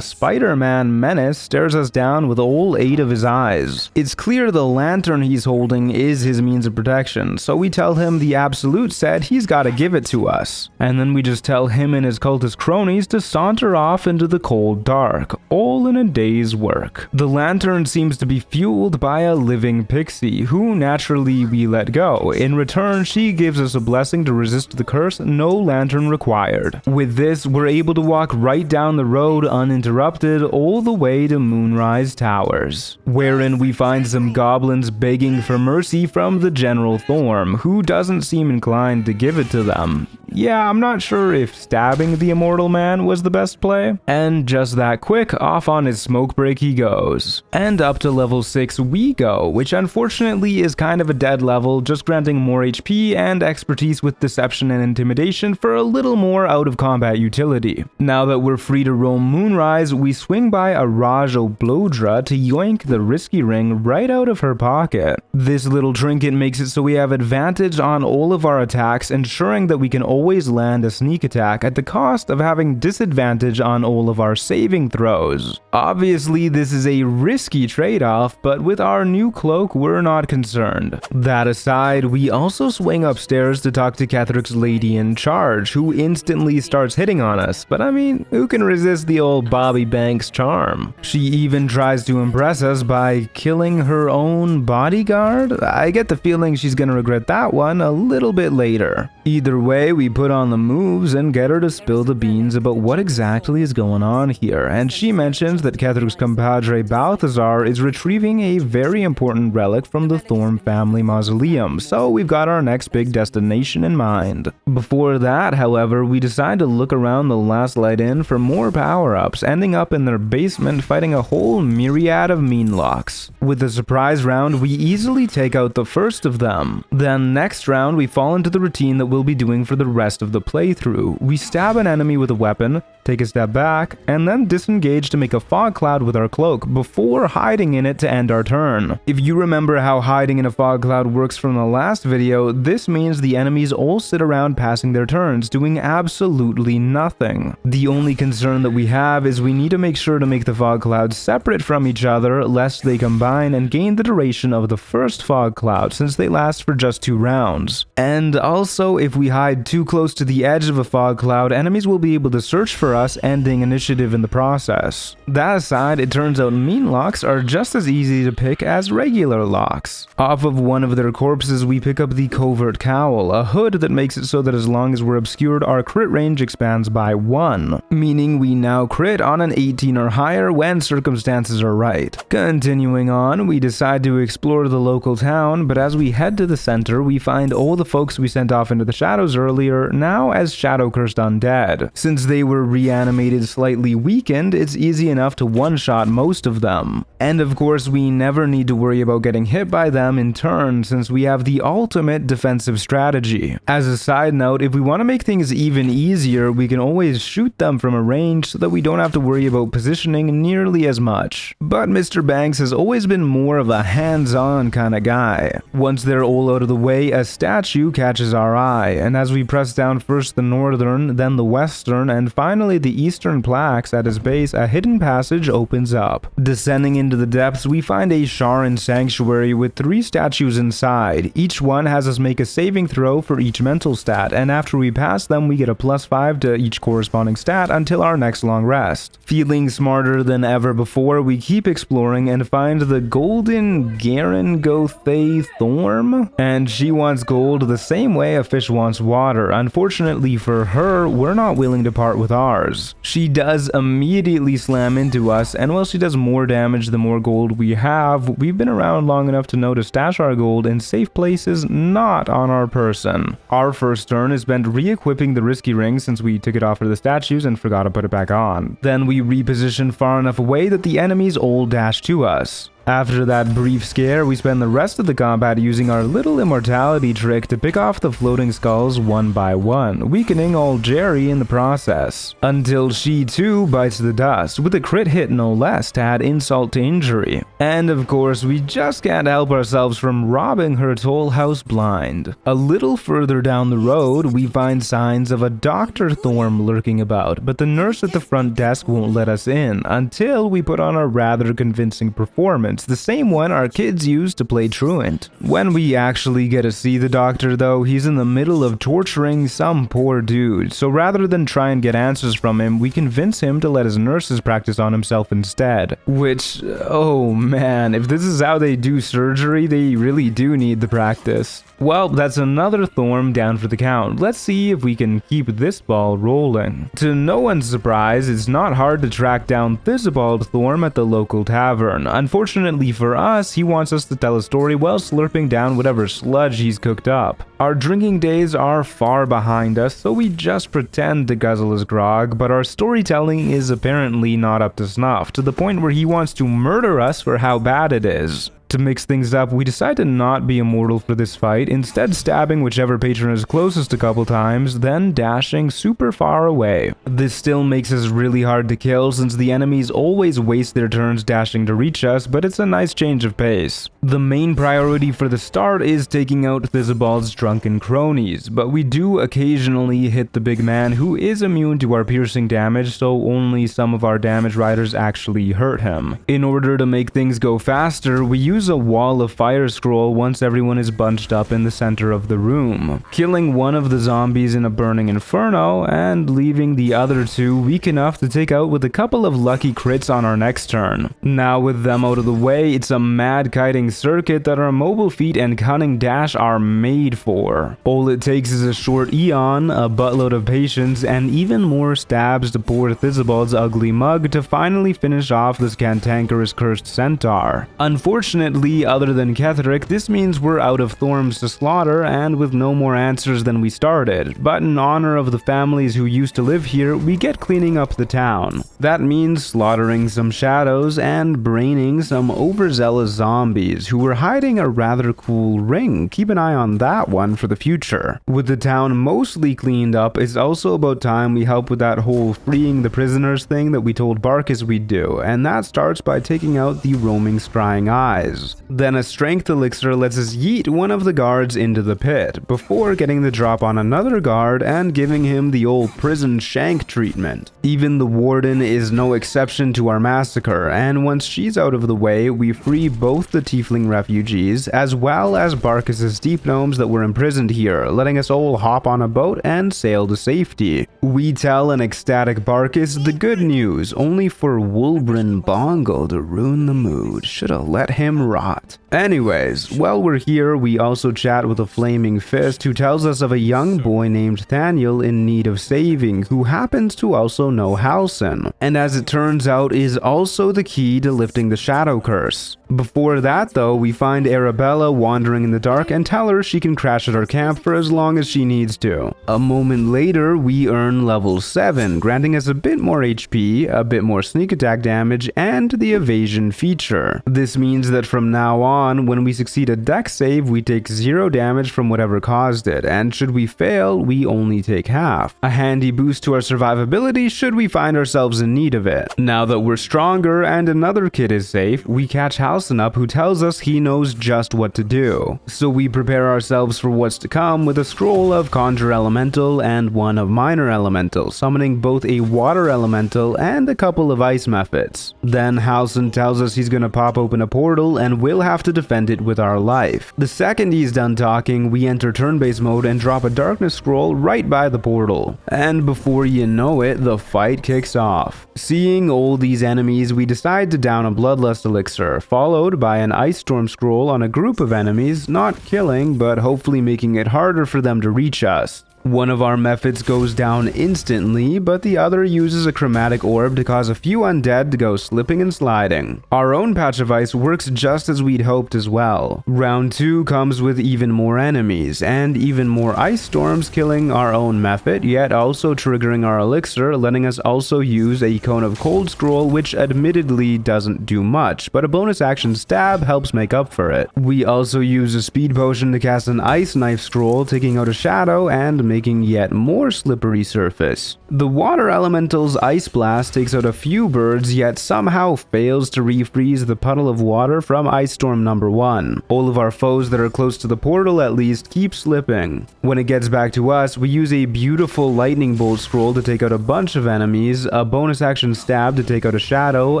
Spider-Man menace stares us down with all 8 of his eyes. It's clear the lantern he's holding is his means of protection, so we tell him the Absolute said he's gotta give it to us. And then we just tell him and his cultist cronies to saunter off into the cold dark, all in a day's work. The lantern seems to be fueled by a living pixie, who naturally we let go. In return, she gives us a blessing to resist the curse, no lantern required. With this, we're able to walk right down the road uninterrupted all the way to Moonrise Towers, wherein we find some goblins begging for mercy from the General Thorm, who doesn't seem inclined to give it to them. Yeah, I'm not sure if stabbing the immortal man was the best play. And just that quick, off on his smoke break he goes. And up to level 6 we go, which unfortunately is kind of a dead level, just granting more HP and expertise with deception and intimidation for a little more out of combat utility. Now that we're free to roam Moonrise, we swing by a Raj Oblodra to yoink the risky ring right out of her pocket. This little trinket makes it so we have advantage on all of our attacks, ensuring that we can always land a sneak attack at the cost of having disadvantage on all of our saving throws. Obviously, this is a risky trade-off, but with our new cloak, we're not concerned. That aside, we also swing upstairs to talk to Kethric's lady in charge, who instantly starts hitting on us, but I mean, who can resist the old Bobby Banks charm? She even tries to impress us by killing her own bodyguard? I get the feeling she's gonna regret that one a little bit later. Either way, we put on the moves and get her to spill the beans about what exactly is going on here, and she mentions that Kethric's compadre Balthazar is retrieving a very important relic from the Thorm family mausoleum, so we've got our next big destination in mind. Before that, however, we decide to look around the Last Light Inn for more power-ups, ending up in their basement fighting a whole myriad of meanlocks. With the surprise round, we easily take out the first of them. Then next round, we fall into the routine that we'll be doing for the rest of the playthrough. We stab an enemy with a weapon, take a step back, and then disengage to make a fog cloud with our cloak before hiding in it to end our turn. If you remember how hiding in a fog cloud works from the last video, this means the enemies all sit around passing their turns, doing absolutely nothing. The only concern that we have is we need to make sure to make the fog clouds separate from each other, lest they combine and gain the duration of the first fog cloud, since they last for just 2 rounds. And also, if we hide too close to the edge of a fog cloud, enemies will be able to search for us, ending initiative in the process. That aside, it turns out mean locks are just as easy to pick as regular locks. Off of one of their corpses, we pick up the Covert Cowl, a hood that makes it so that as long as we're obscured, our crit range expands by 1, meaning we now crit on an 18 or higher when circumstances are right. Continuing on, we decide to explore the local town, but as we head to the center, we find all the folks we sent off into the shadows earlier now as shadow-cursed undead. Since they were reanimated slightly weakened, it's easy enough to one-shot most of them. And of course, we never need to worry about getting hit by them in turn, since we have the ultimate defensive strategy. As a side note, if we want to make things even easier, we can always shoot them from a range so that we don't have to worry about positioning nearly as much. But Mr. Banks has always been more of a hands-on kind of guy. Once they're all out of the way, a statue catches our eye, and as we press down first the northern, then the western, and finally the eastern plaques at his base, a hidden passage opens up. Descending into the depths, we find a Sharan sanctuary with 3 statues inside. Each one has us make a saving throw for each mental stat, and after we pass them, we get a +5 to each corresponding stat until our next long rest. Feeling smarter than ever before, we keep exploring and find the golden Garen Gothay Thorm, and she wants gold the same way a fish wants water. Unfortunately for her, we're not willing to part with ours. She does immediately slam into us, and while she does more damage the more gold we have, we've been around long enough to know to stash our gold in safe places, not on our person. Our first turn is spent re-equipping the risky ring since we took it off for the statues and forgot to put it back on. Then we reposition far enough away that the enemies all dash to us. After that brief scare, we spend the rest of the combat using our little immortality trick to pick off the floating skulls one by one, weakening old Jerry in the process, until she too bites the dust, with a crit hit no less to add insult to injury. And of course, we just can't help ourselves from robbing her toll house blind. A little further down the road, we find signs of a Dr. Thorm lurking about, but the nurse at the front desk won't let us in, until we put on a rather convincing performance instruments, the same one our kids use to play truant. When we actually get to see the doctor though, he's in the middle of torturing some poor dude, so rather than try and get answers from him, we convince him to let his nurses practice on himself instead. Which, oh man, if this is how they do surgery, they really do need the practice. Well, that's another Thorm down for the count. Let's see if we can keep this ball rolling. To no one's surprise, it's not hard to track down Thizibald Thorm at the local tavern. Unfortunately for us, he wants us to tell a story while slurping down whatever sludge he's cooked up. Our drinking days are far behind us, so we just pretend to guzzle his grog, but our storytelling is apparently not up to snuff, to the point where he wants to murder us for how bad it is. To mix things up, we decide to not be immortal for this fight, instead stabbing whichever patron is closest a couple times, then dashing super far away. This still makes us really hard to kill since the enemies always waste their turns dashing to reach us, but it's a nice change of pace. The main priority for the start is taking out Thizibald's drunken cronies, but we do occasionally hit the big man who is immune to our piercing damage, so only some of our damage riders actually hurt him. In order to make things go faster, we use a wall of fire scroll once everyone is bunched up in the center of the room, killing one of the zombies in a burning inferno and leaving the other two weak enough to take out with a couple of lucky crits on our next turn. Now with them out of the way, it's a mad kiting circuit that our mobile feet and cunning dash are made for. All it takes is a short eon, a buttload of patience, and even more stabs to poor Thizibald's ugly mug to finally finish off this cantankerous cursed centaur. Unfortunately, other than Ketheric, this means we're out of Thorms to slaughter and with no more answers than we started, but in honor of the families who used to live here, we get cleaning up the town. That means slaughtering some shadows and braining some overzealous zombies who were hiding a rather cool ring. Keep an eye on that one for the future. With the town mostly cleaned up, it's also about time we help with that whole freeing the prisoners thing that we told Barkus we'd do, and that starts by taking out the roaming scrying eyes. Then a strength elixir lets us yeet one of the guards into the pit, before getting the drop on another guard and giving him the old prison shank treatment. Even the warden is no exception to our massacre, and once she's out of the way, we free both the tiefling refugees, as well as Barkus's deep gnomes that were imprisoned here, letting us all hop on a boat and sail to safety. We tell an ecstatic Barkus the good news, only for Wulbren Bongle to ruin the mood. Shoulda let him rot. Anyways, while we're here, we also chat with a flaming fist who tells us of a young boy named Thaniel in need of saving, who happens to also know Halsin, and as it turns out is also the key to lifting the shadow curse. Before that though, we find Arabella wandering in the dark and tell her she can crash at our camp for as long as she needs to. A moment later, we earn level 7, granting us a bit more HP, a bit more sneak attack damage, and the evasion feature. This means that from now on, when we succeed a dex save, we take 0 damage from whatever caused it, and should we fail, we only take half. A handy boost to our survivability should we find ourselves in need of it. Now that we're stronger and another kid is safe, we catch Halsin up, who tells us he knows just what to do. So we prepare ourselves for what's to come with a scroll of Conjure Elemental and one of Minor Elemental, summoning both a Water Elemental and a couple of ice methods. Then Halsin tells us he's gonna pop open a portal and we'll have to defend it with our life. The second he's done talking, we enter turn-based mode and drop a darkness scroll right by the portal. And before you know it, the fight kicks off. Seeing all these enemies, we decide to down a Bloodlust elixir, followed by an Ice Storm scroll on a group of enemies, not killing, but hopefully making it harder for them to reach us. One of our methods goes down instantly, but the other uses a chromatic orb to cause a few undead to go slipping and sliding. Our own patch of ice works just as we'd hoped as well. Round 2 comes with even more enemies, and even more ice storms, killing our own method, yet also triggering our elixir, letting us also use a Cone of Cold scroll, which admittedly doesn't do much, but a bonus action stab helps make up for it. We also use a speed potion to cast an ice knife scroll, taking out a shadow and making yet more slippery surface. The water elemental's ice blast takes out a few birds, yet somehow fails to refreeze the puddle of water from ice storm number 1. All of our foes that are close to the portal at least keep slipping. When it gets back to us, we use a beautiful lightning bolt scroll to take out a bunch of enemies, a bonus action stab to take out a shadow,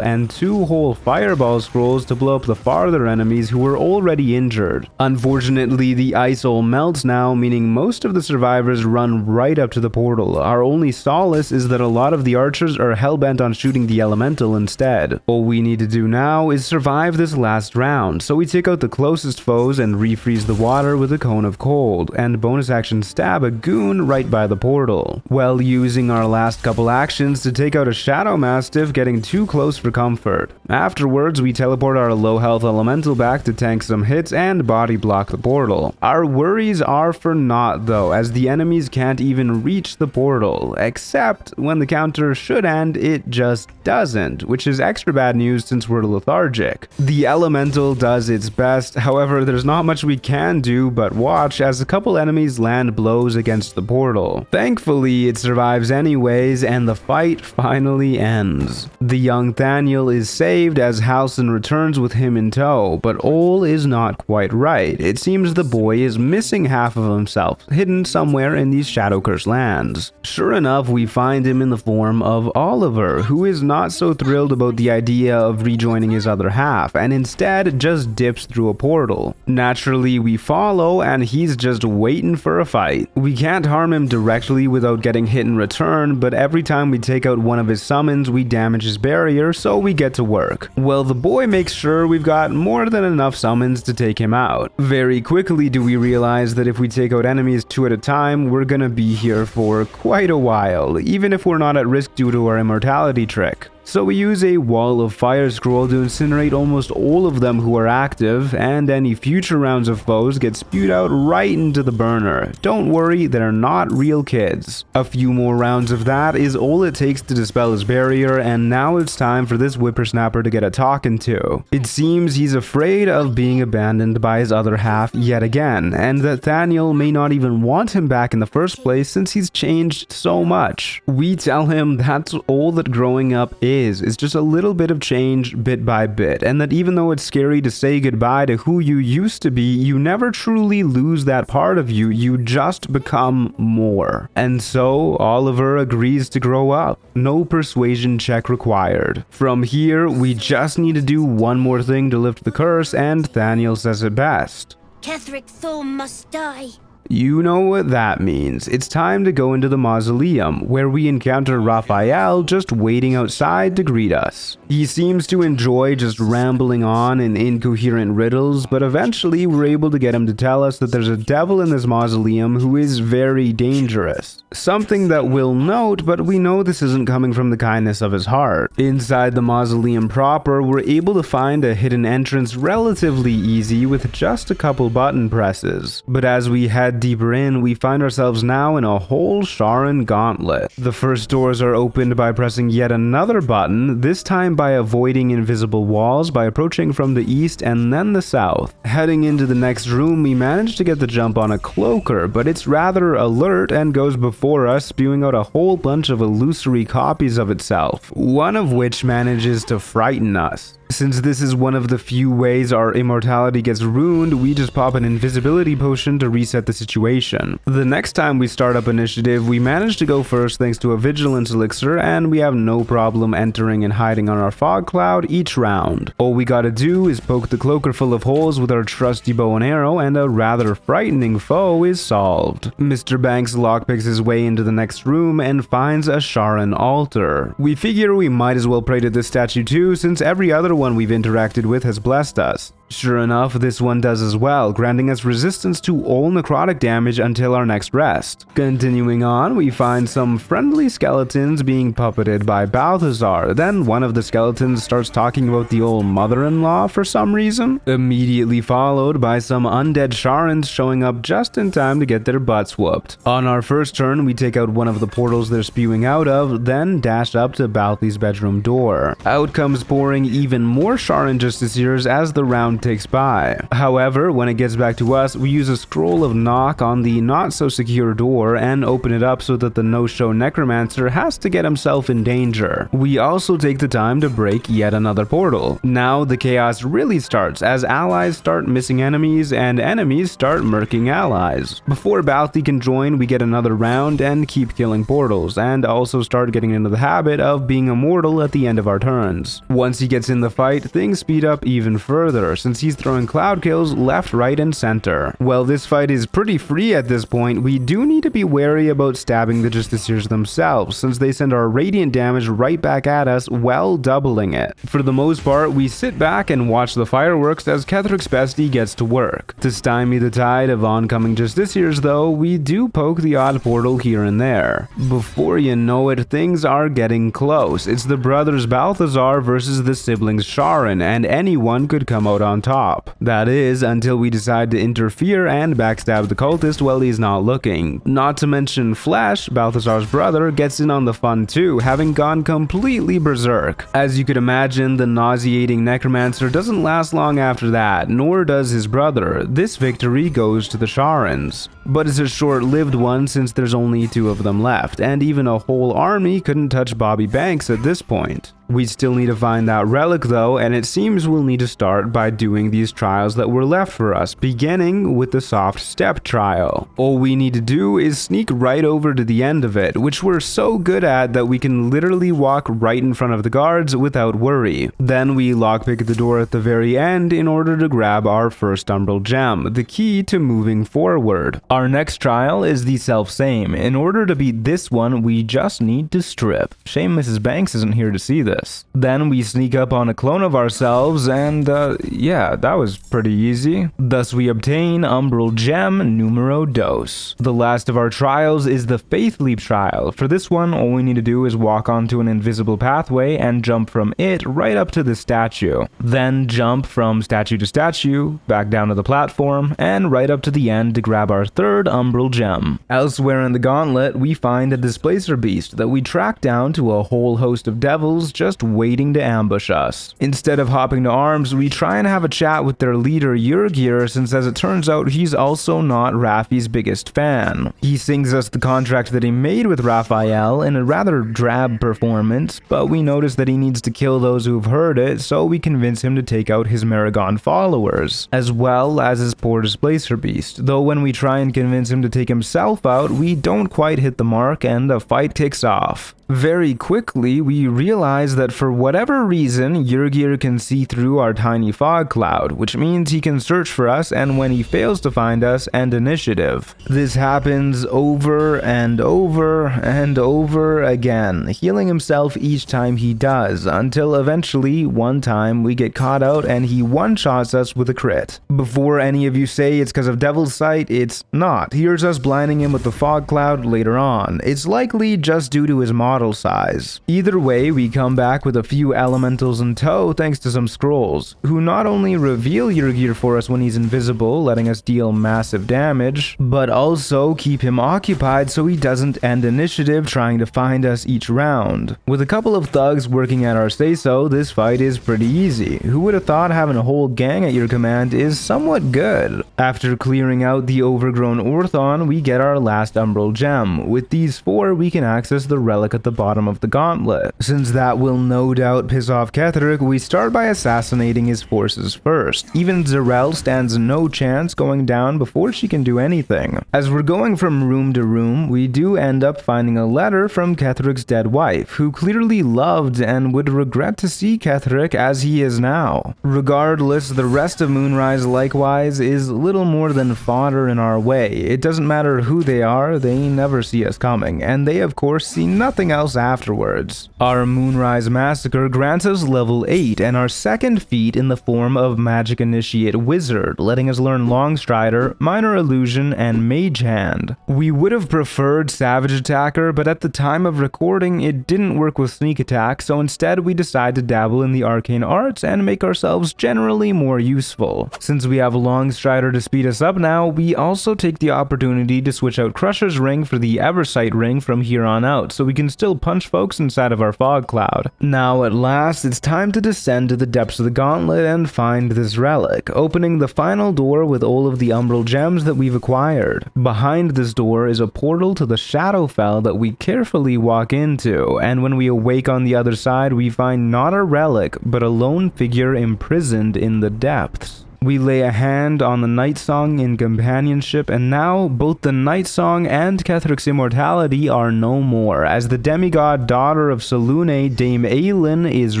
and 2 whole fireball scrolls to blow up the farther enemies who were already injured. Unfortunately, the ice all melts now, meaning most of the survivors run right up to the portal. Our only solace is that a lot of the archers are hellbent on shooting the elemental instead. All we need to do now is survive this last round, so we take out the closest foes and refreeze the water with a cone of cold, and bonus action stab a goon right by the portal, while using our last couple actions to take out a shadow mastiff getting too close for comfort. Afterwards, we teleport our low health elemental back to tank some hits and body block the portal. Our worries are for naught though, as the enemies can't even reach the portal, except when the counter should end, it just doesn't, which is extra bad news since we're lethargic. The elemental does its best, however there's not much we can do but watch as a couple enemies land blows against the portal. Thankfully, it survives anyways, and the fight finally ends. The young Thaniel is saved as Halsin returns with him in tow, but all is not quite right. It seems the boy is missing half of himself, hidden somewhere in these Shadowcurse lands. Sure enough, we find him in the form of Oliver, who is not so thrilled about the idea of rejoining his other half, and instead just dips through a portal. Naturally, we follow, and he's just waiting for a fight. We can't harm him directly without getting hit in return, but every time we take out one of his summons, we damage his barrier, so we get to work. Well, the boy makes sure we've got more than enough summons to take him out. Very quickly do we realize that if we take out enemies 2 at a time, we're gonna be here for quite a while, even if we're not at risk due to our immortality trick. So we use a wall of fire scroll to incinerate almost all of them who are active, and any future rounds of foes get spewed out right into the burner. Don't worry, they're not real kids. A few more rounds of that is all it takes to dispel his barrier, and now it's time for this whippersnapper to get a talking to. It seems he's afraid of being abandoned by his other half yet again, and that Thaniel may not even want him back in the first place since he's changed so much. We tell him that's all that growing up is just a little bit of change bit by bit, and that even though it's scary to say goodbye to who you used to be, you never truly lose that part of you, you just become more. And so Oliver agrees to grow up. No persuasion check required. From here, we just need to do one more thing to lift the curse, and Thaniel says it best. Ketheric Thorm must die. You know what that means. It's time to go into the mausoleum, where we encounter Raphael just waiting outside to greet us. He seems to enjoy just rambling on in incoherent riddles, but eventually we're able to get him to tell us that there's a devil in this mausoleum who is very dangerous. Something that we'll note, but we know this isn't coming from the kindness of his heart. Inside the mausoleum proper, we're able to find a hidden entrance relatively easy with just a couple button presses. But as we head deeper in, we find ourselves now in a whole Sharan gauntlet. The first doors are opened by pressing yet another button, this time by avoiding invisible walls by approaching from the east and then the south. Heading into the next room, we manage to get the jump on a cloaker, but it's rather alert and goes before us, spewing out a whole bunch of illusory copies of itself, one of which manages to frighten us. Since this is one of the few ways our immortality gets ruined, we just pop an invisibility potion to reset the situation. The next time we start up initiative, we manage to go first thanks to a vigilance elixir, and we have no problem entering and hiding on our fog cloud each round. All we gotta do is poke the cloaker full of holes with our trusty bow and arrow, and a rather frightening foe is solved. Mr. Banks lockpicks his way into the next room and finds a Sharan altar. We figure we might as well pray to this statue too, since every other one we've interacted with has blessed us. Sure enough, this one does as well, granting us resistance to all necrotic damage until our next rest. Continuing on, we find some friendly skeletons being puppeted by Balthazar. Then one of the skeletons starts talking about the old mother-in-law for some reason, immediately followed by some undead Sharans showing up just in time to get their butts whooped. On our first turn, we take out one of the portals they're spewing out of, then dash up to Balthi's bedroom door. Out comes pouring even more Sharan Justiciars as the round ticks by. However, when it gets back to us, we use a scroll of knock on the not-so-secure door and open it up so that the no-show necromancer has to get himself in danger. We also take the time to break yet another portal. Now the chaos really starts as allies start missing enemies and enemies start murking allies. Before Balthi can join, we get another round and keep killing portals, and also start getting into the habit of being immortal at the end of our turns. Once he gets in the fight, things speed up even further since he's throwing cloud kills left, right, and center. While this fight is pretty free at this point, we do need to be wary about stabbing the Justiciars themselves since they send our radiant damage right back at us, well doubling it. For the most part, we sit back and watch the fireworks as Kethric's bestie gets to work. To stymie the tide of oncoming Justiciars though, we do poke the odd portal here and there. Before you know it, things are getting close. It's the brothers Balthazar versus the siblings Sharon, and anyone could come out on top. That is, until we decide to interfere and backstab the cultist while he's not looking. Not to mention Flesh, Balthazar's brother, gets in on the fun too, having gone completely berserk. As you could imagine, the nauseating necromancer doesn't last long after that, nor does his brother. This victory goes to the Sharons. But it's a short-lived one since there's only 2 of them left, and even a whole army couldn't touch Bobby Banks at this point. We still need to find that relic though, and it seems we'll need to start by doing these trials that were left for us, beginning with the soft step trial. All we need to do is sneak right over to the end of it, which we're so good at that we can literally walk right in front of the guards without worry. Then we lockpick the door at the very end in order to grab our first umbral gem, the key to moving forward. Our next trial is the self-same. In order to beat this one, we just need to strip. Shame Mrs. Banks isn't here to see this. Then we sneak up on a clone of ourselves and yeah, that was pretty easy. Thus we obtain umbral gem numero dos. The last of our trials is the Faith Leap trial. For this one, all we need to do is walk onto an invisible pathway and jump from it right up to the statue. Then jump from statue to statue, back down to the platform, and right up to the end to grab our third umbral gem. Elsewhere in the gauntlet, we find a displacer beast that we track down to a whole host of devils just waiting to ambush us. Instead of hopping to arms, we try and have a chat with their leader Yurgir, since as it turns out he's also not Raffi's biggest fan. He sings us the contract that he made with Raphael in a rather drab performance, but we notice that he needs to kill those who've heard it, so we convince him to take out his Maragon followers, as well as his poor displacer beast, though when we try and convince him to take himself out, we don't quite hit the mark and the fight kicks off. Very quickly, we realize that for whatever reason, Yurgir can see through our tiny fog cloud, which means he can search for us, and when he fails to find us, end initiative. This happens over and over and over again, healing himself each time he does, until eventually, one time, we get caught out and he one-shots us with a crit. Before any of you say it's because of Devil's Sight, it's not. Here's us blinding him with the fog cloud later on. It's likely just due to his model size. Either way, we come back with a few elementals in tow thanks to some scrolls, who not only reveal Yurgir for us when he's invisible, letting us deal massive damage, but also keep him occupied so he doesn't end initiative trying to find us each round. With a couple of thugs working at our say-so, this fight is pretty easy. Who would have thought having a whole gang at your command is somewhat good? After clearing out the overgrown Orthon, we get our last umbral gem. With these 4, we can access the relic at the bottom of the gauntlet. Since that will no doubt piss off Ketheric, we start by assassinating his forces first. Even Zarel stands no chance going down before she can do anything. As we're going from room to room, we do end up finding a letter from Ketheric's dead wife, who clearly loved and would regret to see Ketheric as he is now. Regardless, the rest of Moonrise likewise is little more than fodder in our way. It doesn't matter who they are, they never see us coming, and they of course see nothing else afterwards. Our Moonrise Massacre grants us level 8 and our second feat in the form of Magic Initiate Wizard, letting us learn Longstrider, Minor Illusion, and Mage Hand. We would have preferred Savage Attacker, but at the time of recording it didn't work with Sneak Attack, so instead we decide to dabble in the Arcane Arts and make ourselves generally more useful. Since we have Longstrider to speed us up now, we also take the opportunity to switch out Crusher's Ring for the Eversight Ring from here on out, so we can still still punch folks inside of our fog cloud. Now at last, it's time to descend to the depths of the gauntlet and find this relic, opening the final door with all of the umbral gems that we've acquired. Behind this door is a portal to the Shadowfell that we carefully walk into, and when we awake on the other side, we find not a relic, but a lone figure imprisoned in the depths. We lay a hand on the Night Song in companionship, and now both the Night Song and Kethric's immortality are no more, as the demigod daughter of Selûne, Dame Aylin, is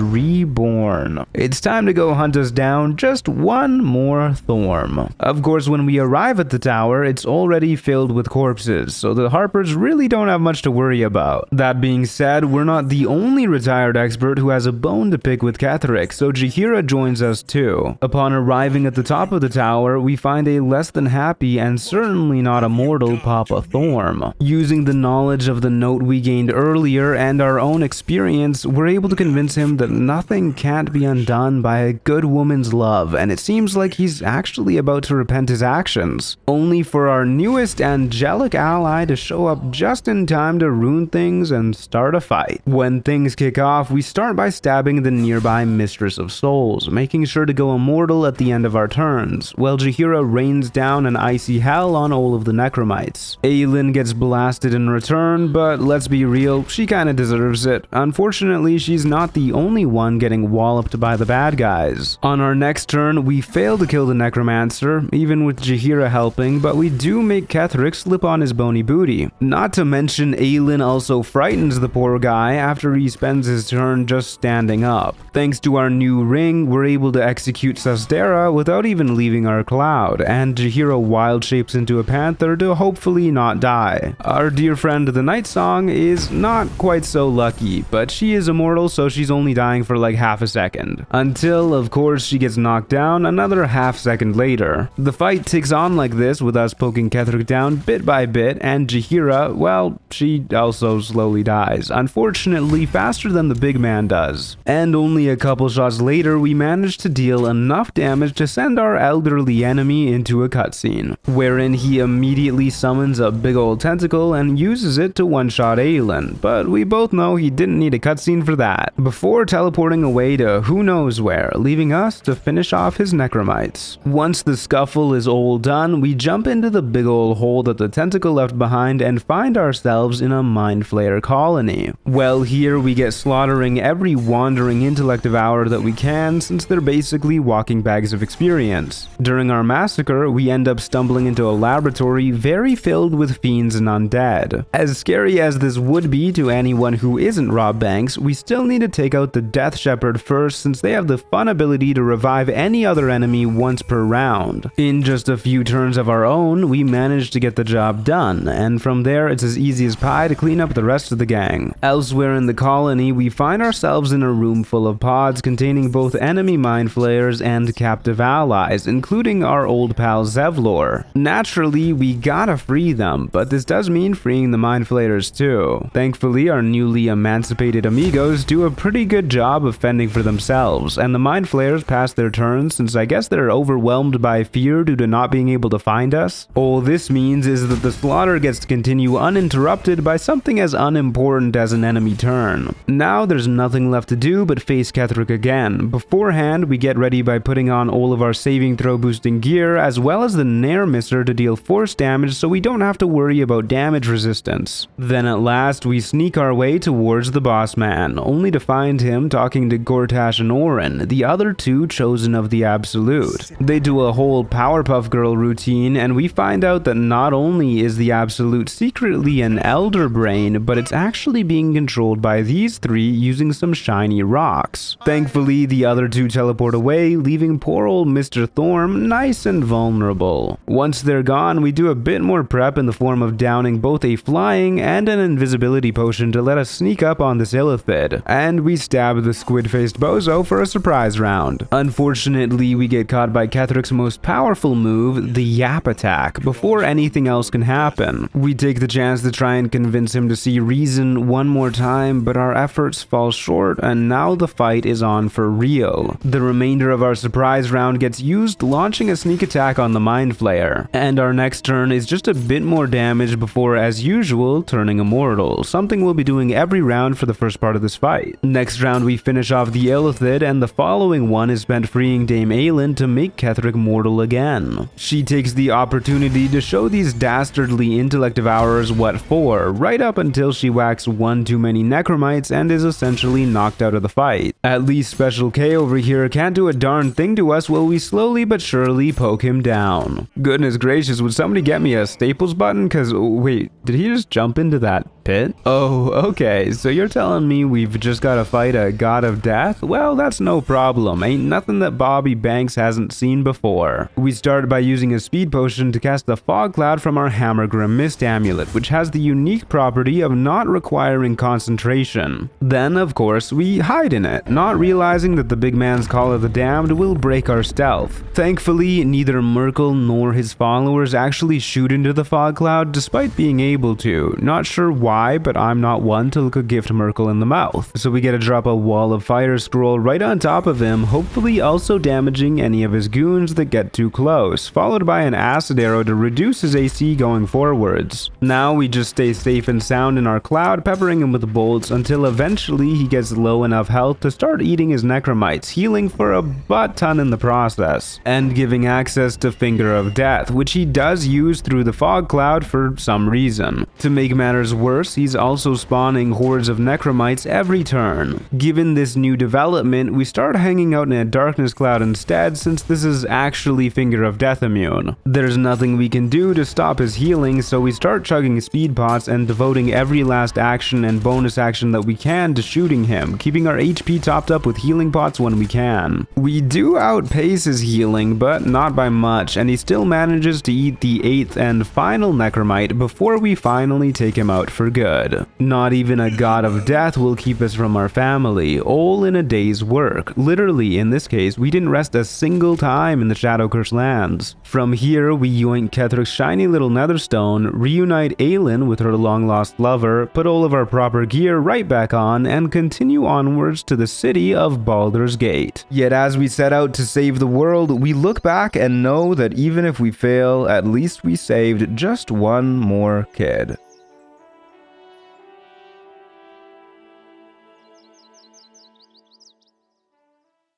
reborn. It's time to go hunt us down just one more Thorm. Of course, when we arrive at the tower, it's already filled with corpses, so the Harpers really don't have much to worry about. That being said, we're not the only retired expert who has a bone to pick with Ketheric, so Jaheira joins us too. Upon arriving at the top of the tower, we find a less than happy and certainly not immortal Papa Thorm. Using the knowledge of the note we gained earlier and our own experience, we're able to convince him that nothing can't be undone by a good woman's love, and it seems like he's actually about to repent his actions, only for our newest angelic ally to show up just in time to ruin things and start a fight. When things kick off, we start by stabbing the nearby Mistress of Souls, making sure to go immortal at the end of our turns, while Jaheira rains down an icy hell on all of the necromites. Aylin gets blasted in return, but let's be real, she kinda deserves it. Unfortunately, she's not the only one getting walloped by the bad guys. On our next turn, we fail to kill the necromancer, even with Jaheira helping, but we do make Ketheric slip on his bony booty. Not to mention, Aylin also frightens the poor guy after he spends his turn just standing up. Thanks to our new ring, we're able to execute Sasdera without even leaving our cloud, and Jaheira wild shapes into a panther to hopefully not die. Our dear friend the Night Song is not quite so lucky, but she is immortal, so she's only dying for like half a second. Until, of course, she gets knocked down another half second later. The fight ticks on like this, with us poking Ketheric down bit by bit, and Jaheira, well, she also slowly dies, unfortunately faster than the big man does. And only a couple shots later, we manage to deal enough damage to send our elderly enemy into a cutscene, wherein he immediately summons a big old tentacle and uses it to one-shot Aylin, but we both know he didn't need a cutscene for that, before teleporting away to who knows where, leaving us to finish off his necromites. Once the scuffle is all done, we jump into the big old hole that the tentacle left behind and find ourselves in a Mind Flayer colony. Well, here we get slaughtering every wandering intellect devourer that we can, since they're basically walking bags of experience. During our massacre, we end up stumbling into a laboratory very filled with fiends and undead. As scary as this would be to anyone who isn't Rob Banks, we still need to take out the Death Shepherd first, since they have the fun ability to revive any other enemy once per round. In just a few turns of our own, we manage to get the job done, and from there it's as easy as pie to clean up the rest of the gang. Elsewhere in the colony, we find ourselves in a room full of pods containing both enemy Mind Flayers and captive allies, including our old pal Zevlor. Naturally, we gotta free them, but this does mean freeing the Mind Flayers too. Thankfully, our newly emancipated amigos do a pretty good job of fending for themselves, and the Mind Flayers pass their turns since I guess they're overwhelmed by fear due to not being able to find us. All this means is that the slaughter gets to continue uninterrupted by something as unimportant as an enemy turn. Now there's nothing left to do but face Ketheric again. Beforehand, we get ready by putting on all of our saving throw boosting gear, as well as the Nair Misser to deal force damage so we don't have to worry about damage resistance. Then at last, we sneak our way towards the boss man, only to find him talking to Gortash and Orin, the other two chosen of the Absolute. They do a whole Powerpuff Girl routine, and we find out that not only is the Absolute secretly an Elder Brain, but it's actually being controlled by these three using some shiny rocks. Thankfully, the other two teleport away, leaving poor old Mr. Thorm nice and vulnerable. Once they're gone, we do a bit more prep in the form of downing both a flying and an invisibility potion to let us sneak up on this Illithid, and we stab the squid-faced bozo for a surprise round. Unfortunately, we get caught by Ketheric's most powerful move, the Yap Attack, before anything else can happen. We take the chance to try and convince him to see reason one more time, but our efforts fall short, and now the fight is on for real. The remainder of our surprise round gets used, launching a sneak attack on the Mind Flayer. And our next turn is just a bit more damage before, as usual, turning immortal, something we'll be doing every round for the first part of this fight. Next round we finish off the Illithid, and the following one is spent freeing Dame Aelin to make Ketheric mortal again. She takes the opportunity to show these dastardly intellect devourers what for, right up until she whacks one too many necromites and is essentially knocked out of the fight. At least Special K over here can't do a darn thing to us while we slowly but surely poke him down. Goodness gracious, would somebody get me a Staples button? Cause wait, did he just jump into that pit? Oh, okay, so you're telling me we've just gotta fight a god of death? Well, that's no problem, ain't nothing that Bobby Banks hasn't seen before. We start by using a speed potion to cast the fog cloud from our Hammergrim Mist amulet, which has the unique property of not requiring concentration. Then, of course, we hide in it, not realizing that the big man's Call of the Damned will break our stealth. Thankfully, neither Merkel nor his followers actually shoot into the fog cloud despite being able to. Not sure why, but I'm not one to look a gift Merkel in the mouth. So we get to drop a wall of fire scroll right on top of him, hopefully also damaging any of his goons that get too close, followed by an acid arrow to reduce his AC going forwards. Now we just stay safe and sound in our cloud, peppering him with bolts until eventually he gets low enough health to start eating his necromites, healing for a butt ton in the process, and giving access to Finger of Death, which he does use through the fog cloud for some reason. To make matters worse, he's also spawning hordes of necromites every turn. Given this new development, we start hanging out in a darkness cloud instead, since this is actually Finger of Death immune. There's nothing we can do to stop his healing, so we start chugging speed pots and devoting every last action and bonus action that we can to shooting him, keeping our HP topped up with healing pots when we can. We do outpace his healing, but not by much, and he still manages to eat the 8th and final necromite before we finally take him out for good. Not even a god of death will keep us from our family, all in a day's work. Literally, in this case, we didn't rest a single time in the Shadowcurse lands. From here, we yoink Ketheric's shiny little netherstone, reunite Aelin with her long-lost lover, put all of our proper gear right back on, and continue onwards to the city of Baldur's Gate. Yet as we set out to save the world, we look back and know that even if we fail, at least we saved just one more kid.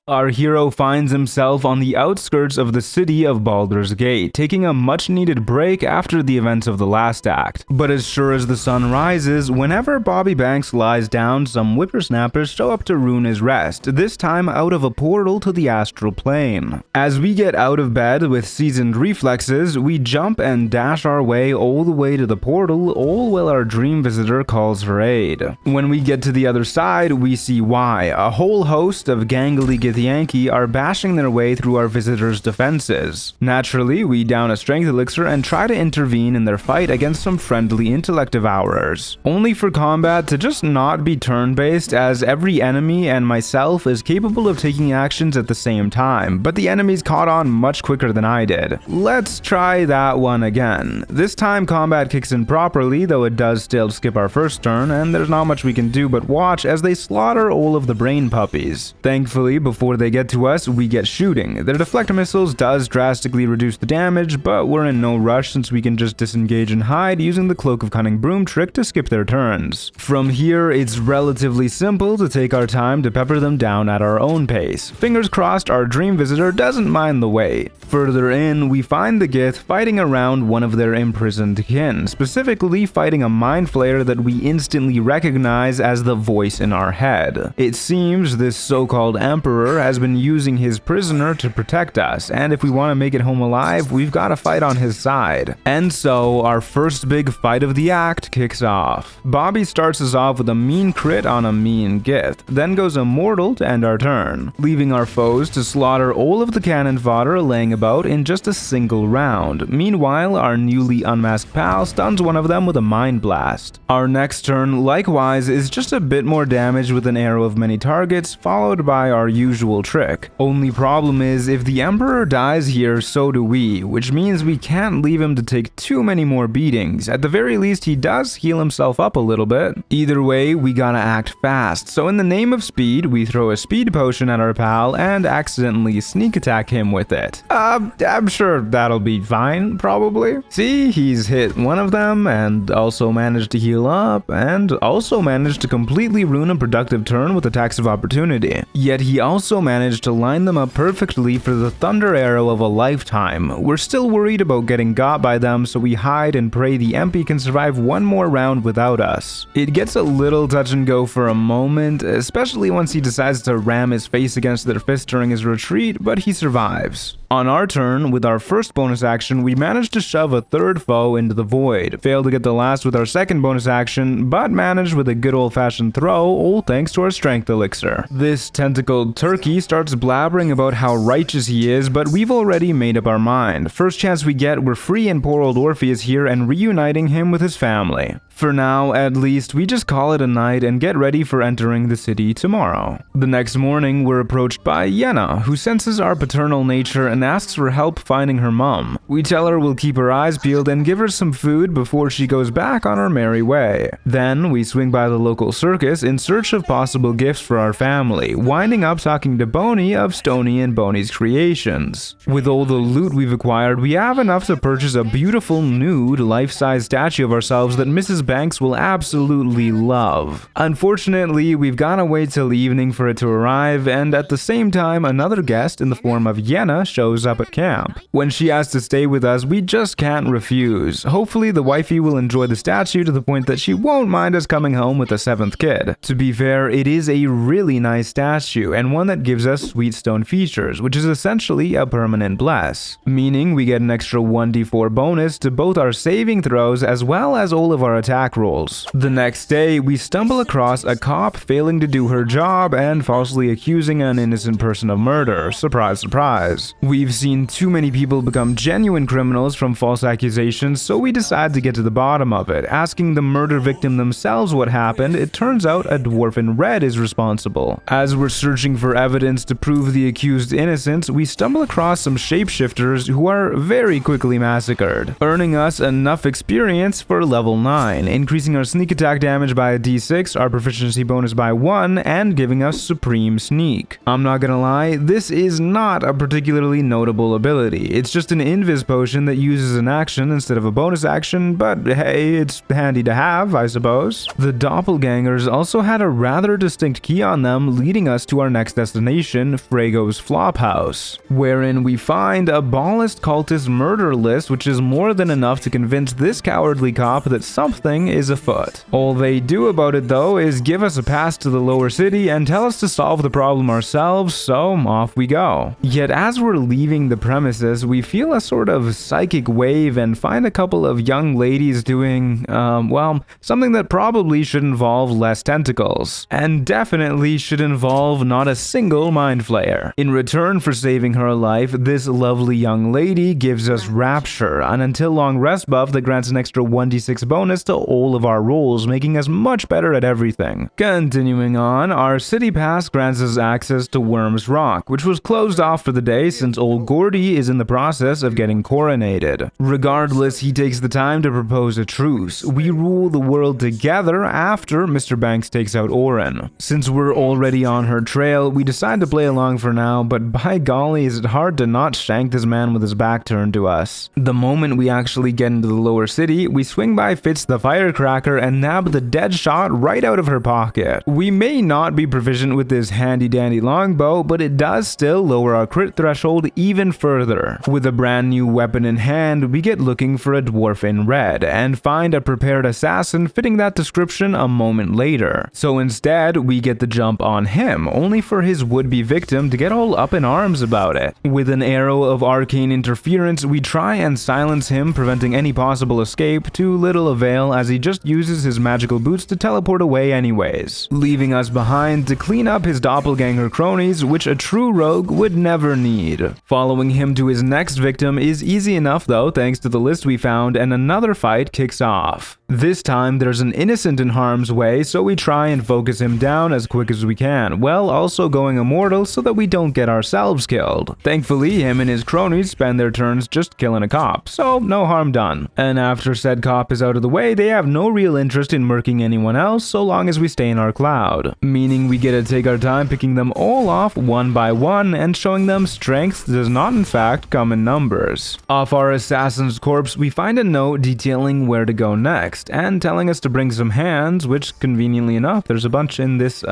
Our hero finds himself on the outskirts of the city of Baldur's Gate, taking a much-needed break after the events of the last act. But as sure as the sun rises, whenever Bobby Banks lies down, some whippersnappers show up to ruin his rest, this time out of a portal to the astral plane. As we get out of bed with seasoned reflexes, we jump and dash our way all the way to the portal, all while our dream visitor calls for aid. When we get to the other side, we see why. A whole host of gangly Githyanki are bashing their way through our visitor's defenses. Naturally, we down a strength elixir and try to intervene in their fight against some friendly intellect devourers, only for combat to just not be turn-based, as every enemy and myself is capable of taking actions at the same time, but the enemies caught on much quicker than I did. Let's try that one again. This time combat kicks in properly, though it does still skip our first turn, and there's not much we can do but watch as they slaughter all of the brain puppies. Thankfully, before they get to us, we get shooting. Their deflect missiles does drastically reduce the damage, but we're in no rush since we can just disengage and hide using the Cloak of Cunning broom trick to skip their turns. From here, it's relatively simple to take our time to pepper them down at our own pace. Fingers crossed our dream visitor doesn't mind the wait. Further in, we find the Gith fighting around one of their imprisoned kin, specifically fighting a mind flayer that we instantly recognize as the voice in our head. It seems this so-called emperor has been using his prisoner to protect us, and if we want to make it home alive, we've got to fight on his side. And so, our first big fight of the act kicks off. Bobby starts us off with a mean crit on a mean Gith, then goes immortal to end our turn, leaving our foes to slaughter all of the cannon fodder laying about in just a single round. Meanwhile, our newly unmasked pal stuns one of them with a mind blast. Our next turn, likewise, is just a bit more damage with an arrow of many targets, followed by our usual usual trick. Only problem is, if the Emperor dies here, so do we, which means we can't leave him to take too many more beatings. At the very least, he does heal himself up a little bit. Either way, we gotta act fast, so in the name of speed, we throw a speed potion at our pal and accidentally sneak attack him with it. I'm sure that'll be fine, probably. See, he's hit one of them and also managed to heal up and also managed to completely ruin a productive turn with attacks of opportunity. Yet he also managed to line them up perfectly for the thunder arrow of a lifetime. We're still worried about getting got by them, so we hide and pray the MP can survive one more round without us. It gets a little touch and go for a moment, especially once he decides to ram his face against their fist during his retreat, but he survives. On our turn, with our first bonus action, we managed to shove a third foe into the void, failed to get the last with our second bonus action, but managed with a good old-fashioned throw, all thanks to our strength elixir. This tentacled turkey starts blabbering about how righteous he is, but we've already made up our mind. First chance we get, we're freeing poor old Orpheus here and reuniting him with his family. For now, at least, we just call it a night and get ready for entering the city tomorrow. The next morning, we're approached by Yenna, who senses our paternal nature and asks for help finding her mom. We tell her we'll keep her eyes peeled and give her some food before she goes back on her merry way. Then, we swing by the local circus in search of possible gifts for our family, winding up talking to Boney of Stony and Boney's creations. With all the loot we've acquired, we have enough to purchase a beautiful nude, life-size statue of ourselves that Mrs. Banks will absolutely love. Unfortunately, we've gotta wait till evening for it to arrive, and at the same time, another guest in the form of Yenna shows up at camp. When she asks to stay with us, we just can't refuse. Hopefully, the wifey will enjoy the statue to the point that she won't mind us coming home with a seventh kid. To be fair, it is a really nice statue, and one that gives us sweet stone features, which is essentially a permanent bless, meaning we get an extra 1d4 bonus to both our saving throws as well as all of our attack rolls. The next day, we stumble across a cop failing to do her job and falsely accusing an innocent person of murder. Surprise, surprise. We've seen too many people become genuine criminals from false accusations, so we decide to get to the bottom of it. Asking the murder victim themselves what happened, it turns out a dwarf in red is responsible. As we're searching for evidence to prove the accused innocence, we stumble across some shapeshifters who are very quickly massacred, earning us enough experience for level 9, increasing our sneak attack damage by a d6, our proficiency bonus by 1, and giving us supreme sneak. I'm not gonna lie, this is not a particularly notable ability. It's just an invis potion that uses an action instead of a bonus action, but hey, it's handy to have, I suppose. The doppelgangers also had a rather distinct key on them, leading us to our next destination, Frago's Flophouse, wherein we find a ballist cultist murder list, which is more than enough to convince this cowardly cop that something is afoot. All they do about it though is give us a pass to the lower city and tell us to solve the problem ourselves, so off we go. Yet as we're leaving the premises, we feel a sort of psychic wave and find a couple of young ladies doing, well, something that probably should involve less tentacles, and definitely should involve not a single mind flayer. In return for saving her life, this lovely young lady gives us Rapture, an until long rest buff that grants an extra 1d6 bonus to all of our rolls, making us much better at everything. Continuing on, our city pass grants us access to Worm's Rock, which was closed off for the day since old Gordy is in the process of getting coronated. Regardless, he takes the time to propose a truce. We rule the world together after Mr. Banks takes out Orin. Since we're already on her trail, we decide to play along for now, but by golly is it hard to not shank this man with his back turned to us. The moment we actually get into the lower city, we swing by Fitz the firecracker and nab the dead shot right out of her pocket. We may not be proficient with this handy dandy longbow, but it does still lower our crit threshold even further. With a brand new weapon in hand, we get looking for a dwarf in red and find a prepared assassin fitting that description a moment later. So instead, we get the jump on him, only for his would-be victim to get all up in arms about it. With an arrow of arcane interference, we try and silence him, preventing any possible escape, to little avail as as he just uses his magical boots to teleport away anyways, leaving us behind to clean up his doppelganger cronies, which a true rogue would never need. Following him to his next victim is easy enough though, thanks to the list we found, and another fight kicks off. This time there's an innocent in harm's way, so we try and focus him down as quick as we can, while also going immortal so that we don't get ourselves killed. Thankfully, him and his cronies spend their turns just killing a cop, so no harm done. And after said cop is out of the way, they have no real interest in murking anyone else so long as we stay in our cloud, meaning we get to take our time picking them all off one by one and showing them strength does not in fact come in numbers. Off our assassin's corpse, we find a note detailing where to go next, and telling us to bring some hands, which conveniently enough, there's a bunch in this,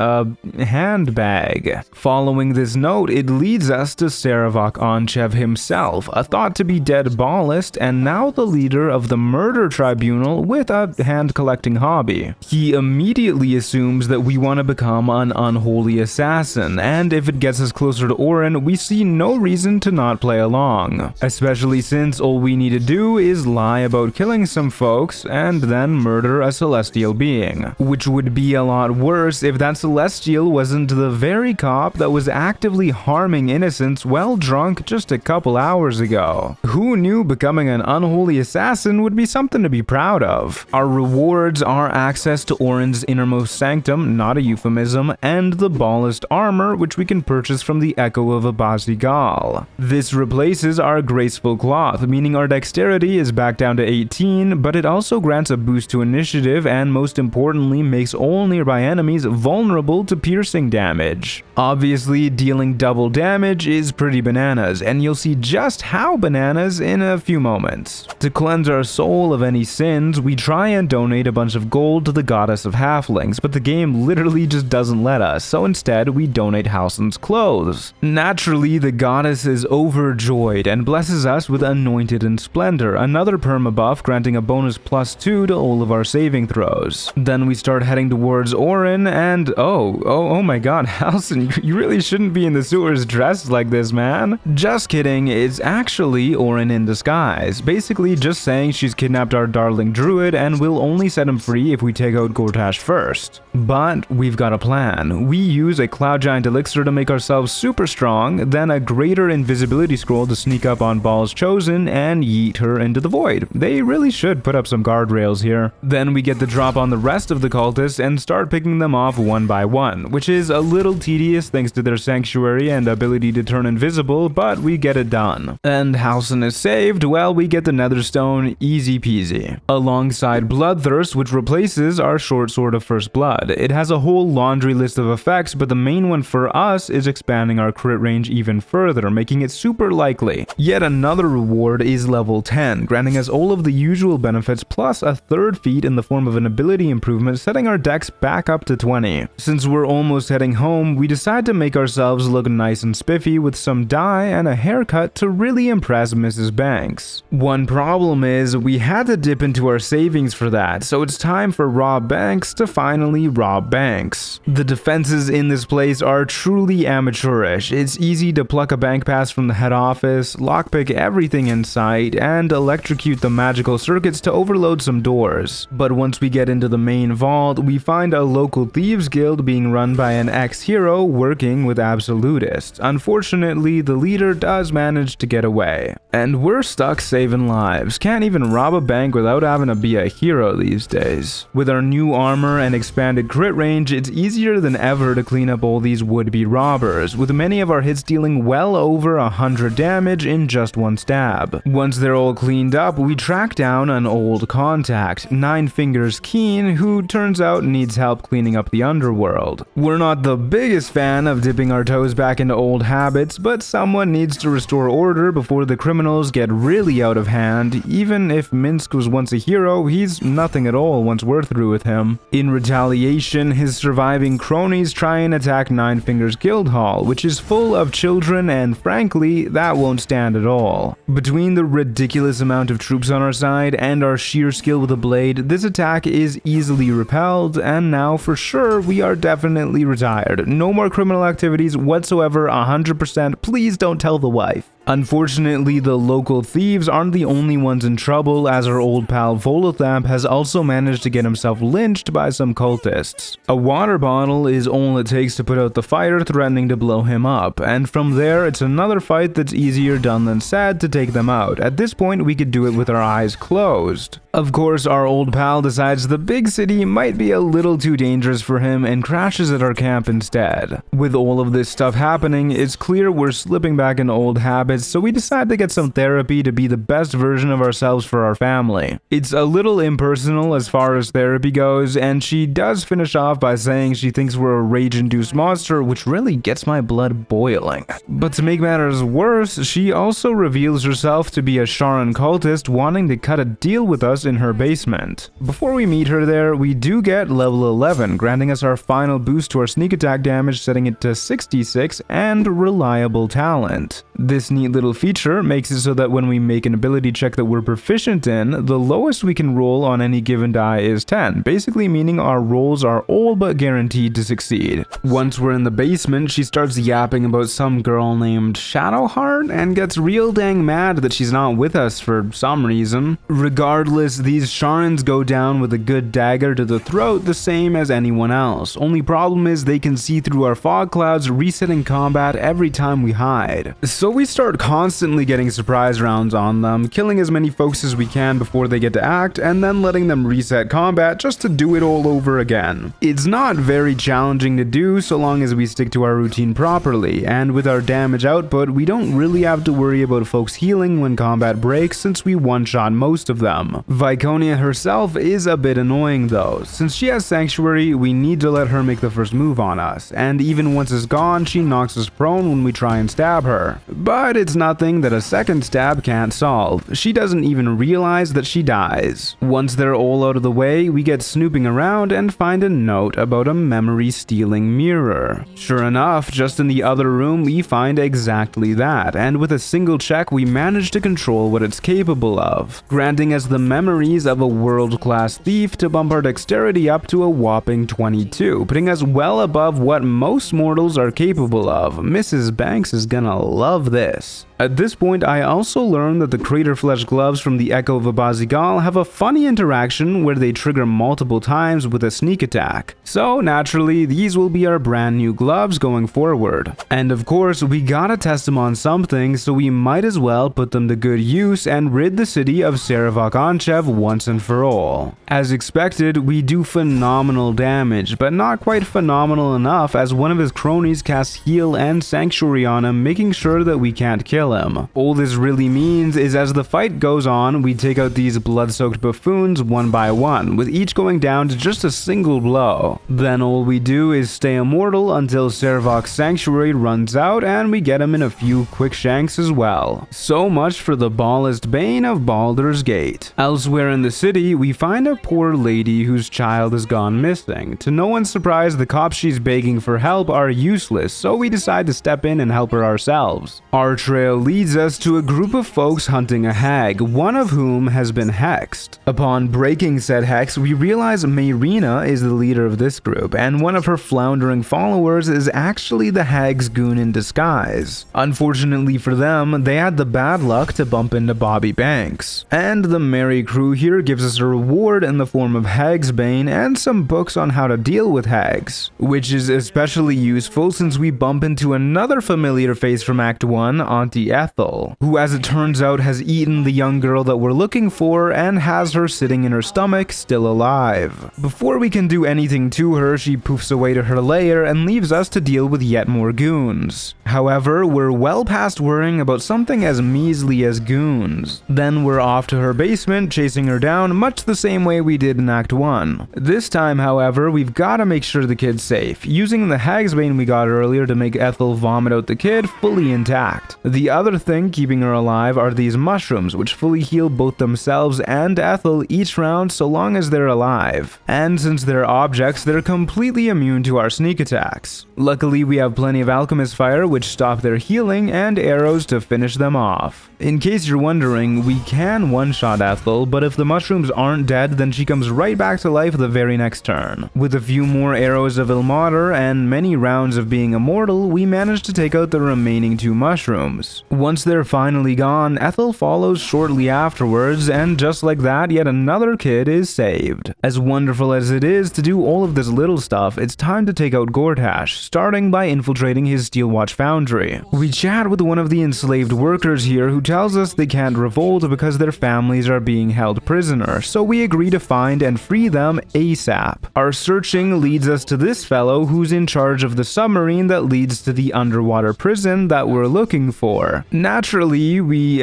handbag. Following this note, it leads us to Saravok Onchev himself, a thought to be dead ballist, and now the leader of the murder tribunal with a hand-collecting hobby. He immediately assumes that we want to become an unholy assassin, and if it gets us closer to Orin, we see no reason to not play along, especially since all we need to do is lie about killing some folks, and then murder a celestial being, which would be a lot worse if that celestial wasn't the very cop that was actively harming innocents while drunk just a couple hours ago. Who knew becoming an unholy assassin would be something to be proud of? Our rewards are access to Orin's innermost sanctum, not a euphemism, and the ballast armor, which we can purchase from the Echo of Abasi Gal. This replaces our graceful cloth, meaning our dexterity is back down to 18, but it also grants a boost to initiative and most importantly makes all nearby enemies vulnerable to piercing damage. Obviously, dealing double damage is pretty bananas, and you'll see just how bananas in a few moments. To cleanse our soul of any sins, we try and donate a bunch of gold to the goddess of halflings, but the game literally just doesn't let us, so instead we donate Halsin's clothes. Naturally, the goddess is overjoyed and blesses us with Anointed in Splendor, another perma buff granting a bonus +2 to all of our saving throws. Then we start heading towards Orin, and oh my god, Halsin, you really shouldn't be in the sewers dressed like this, man. Just kidding, it's actually Orin in disguise, basically just saying she's kidnapped our darling druid and will only set him free if we take out Gortash first. But we've got a plan. We use a Cloud Giant elixir to make ourselves super strong, then a greater invisibility scroll to sneak up on Ball's Chosen and yeet her into the void. They really should put up some guardrails here. Then we get the drop on the rest of the cultists and start picking them off one by one, which is a little tedious thanks to their sanctuary and ability to turn invisible, but we get it done. And Halsin is saved, well, we get the Netherstone easy peasy. Alongside Bloodthirst, which replaces our short sword of First Blood. It has a whole laundry list of effects, but the main one for us is expanding our crit range even further, making it super likely. Yet another reward is level 10, granting us all of the usual benefits plus a third feat in the form of an ability improvement, setting our dex back up to 20. Since we're almost heading home, we decide to make ourselves look nice and spiffy with some dye and a haircut to really impress Mrs. Banks. One problem is we had to dip into our savings for that, so it's time for Rob Banks to finally rob banks. The defenses in this place are truly amateurish. It's easy to pluck a bank pass from the head office, lockpick everything in sight, and electrocute the magical circuits to overload some doors. But once we get into the main vault, we find a local thieves guild being run by an ex-hero working with absolutists. Unfortunately, the leader does manage to get away. And we're stuck saving lives. Can't even rob a bank without having to be a hero these days. With our new armor and expanded crit range, it's easier than ever to clean up all these would-be robbers, with many of our hits dealing well over 100 damage in just one stab. Once they're all cleaned up, we track down an old contact, Nine Fingers Keen, who turns out needs help cleaning up the underworld. We're not the biggest fan of dipping our toes back into old habits, but someone needs to restore order before the criminals get really out of hand. Even if Minsk was once a hero, he's nothing at all once we're through with him. In retaliation, his surviving cronies try and attack Nine Fingers Guildhall, which is full of children, and frankly, that won't stand at all. Between the ridiculous amount of troops on our side and our sheer skill with a blade, this attack is easily repelled, and now for sure we are definitely retired. No more criminal activities whatsoever, 100%. Please don't tell the wife. Unfortunately, the local thieves aren't the only ones in trouble, as our old pal Volothan camp has also managed to get himself lynched by some cultists. A water bottle is all it takes to put out the fire threatening to blow him up, and from there it's another fight that's easier done than said to take them out. At this point we could do it with our eyes closed. Of course, our old pal decides the big city might be a little too dangerous for him and crashes at our camp instead. With all of this stuff happening, it's clear we're slipping back into old habits, so we decide to get some therapy to be the best version of ourselves for our family. It's a little impersonal as far as therapy goes, and she does finish off by saying she thinks we're a rage-induced monster, which really gets my blood boiling. But to make matters worse, she also reveals herself to be a Sharan cultist wanting to cut a deal with us in her basement. Before we meet her there, we do get level 11, granting us our final boost to our sneak attack damage, setting it to 66, and reliable talent. This neat little feature makes it so that when we make an ability check that we're proficient in, the lowest we can roll on any given die is 10, basically meaning our rolls are all but guaranteed to succeed. Once we're in the basement, she starts yapping about some girl named Shadowheart and gets real dang mad that she's not with us for some reason. Regardless, these Sharans go down with a good dagger to the throat, the same as anyone else. Only problem is they can see through our fog clouds, resetting combat every time we hide. So we start constantly getting surprise rounds on them, killing as many folks as we can before they get to act, and then letting them reset combat just to do it all over again. It's not very challenging to do so long as we stick to our routine properly, and with our damage output, we don't really have to worry about folks healing when combat breaks since we one-shot most of them. Viconia herself is a bit annoying though. Since she has Sanctuary, we need to let her make the first move on us, and even once it's gone, she knocks us prone when we try and stab her. But it's nothing that a second stab can't solve. She doesn't even realize that she dies. Once they're all out of the way, we get snooping around and find a note about a memory-stealing mirror. Sure enough, just in the other room, we find exactly that, and with a single check, we manage to control what it's capable of, granting us the memories of a world-class thief to bump our dexterity up to a whopping 22, putting us well above what most mortals are capable of. Mrs. Banks is gonna love this. At this point, I also learned that the crater flesh gloves from the Echo of Abazigal have a funny interaction where they trigger multiple times with a sneak attack. So naturally, these will be our brand new gloves going forward. And of course, we gotta test them on something, so we might as well put them to good use and rid the city of Saravak Anchev once and for all. As expected, we do phenomenal damage, but not quite phenomenal enough as one of his cronies casts heal and sanctuary on him, making sure that we can't kill him. All this really means is as the fight goes on, we take out these blood-soaked buffoons one by one, with each going down to just a single blow. Then all we do is stay immortal until Saravak's sanctuary runs out and we get him in a few quick shanks as well. So much for the ballast bane of Baldur's Gate. Elsewhere in the city, we find a poor lady whose child has gone missing. To no one's surprise, the cops she's begging for help are useless, so we decide to step in and help her ourselves. Our trail leads us to a group of folks hunting a hag, one of whom has been hexed. Upon breaking said hex, we realize Mayrina is the leader of this group, and one of her floundering followers is actually the hag's goon in disguise. Unfortunately for them, they had the bad luck to bump into Bobby Banks. And the merry crew here gives us a reward in the form of Hag's Bane and some books on how to deal with hags, which is especially useful since we bump into another familiar face from Act 1, Auntie Ethel, who as it turns out has eaten the young girl that we're looking for and has her sitting in her stomach still alive. Before we can do anything to her, she poofs away to her lair and leaves us to deal with yet more goons. However, we're well past worrying about something as measly as goons. Then we're off to her basement, chasing her down much the same way we did in Act 1. This time, however, we've gotta make sure the kid's safe, using the Hag's Bane we got earlier to make Ethel vomit out the kid fully intact. The other thing keeping her alive are these mushrooms, which fully heal both themselves and Ethel each round so long as they're alive. And since they're objects, they're completely immune to our sneak attacks. Luckily, we have plenty of alchemist fire which stop their healing and arrows to finish them off. In case you're wondering, we can one-shot Ethel, but if the mushrooms aren't dead, then she comes right back to life the very next turn. With a few more arrows of Ilmater and many rounds of being immortal, we manage to take out the remaining 2 mushrooms. Once they're finally gone, Ethel follows shortly afterwards, and just like that, yet another kid is saved. As wonderful as it is to do all of this little stuff, it's time to take out Gortash, starting by infiltrating his Steelwatch foundry. We chat with one of the enslaved workers here who tells us they can't revolt because their families are being held prisoner, so we agree to find and free them ASAP. Our searching leads us to this fellow who's in charge of the submarine that leads to the underwater prison that we're looking for. Naturally, we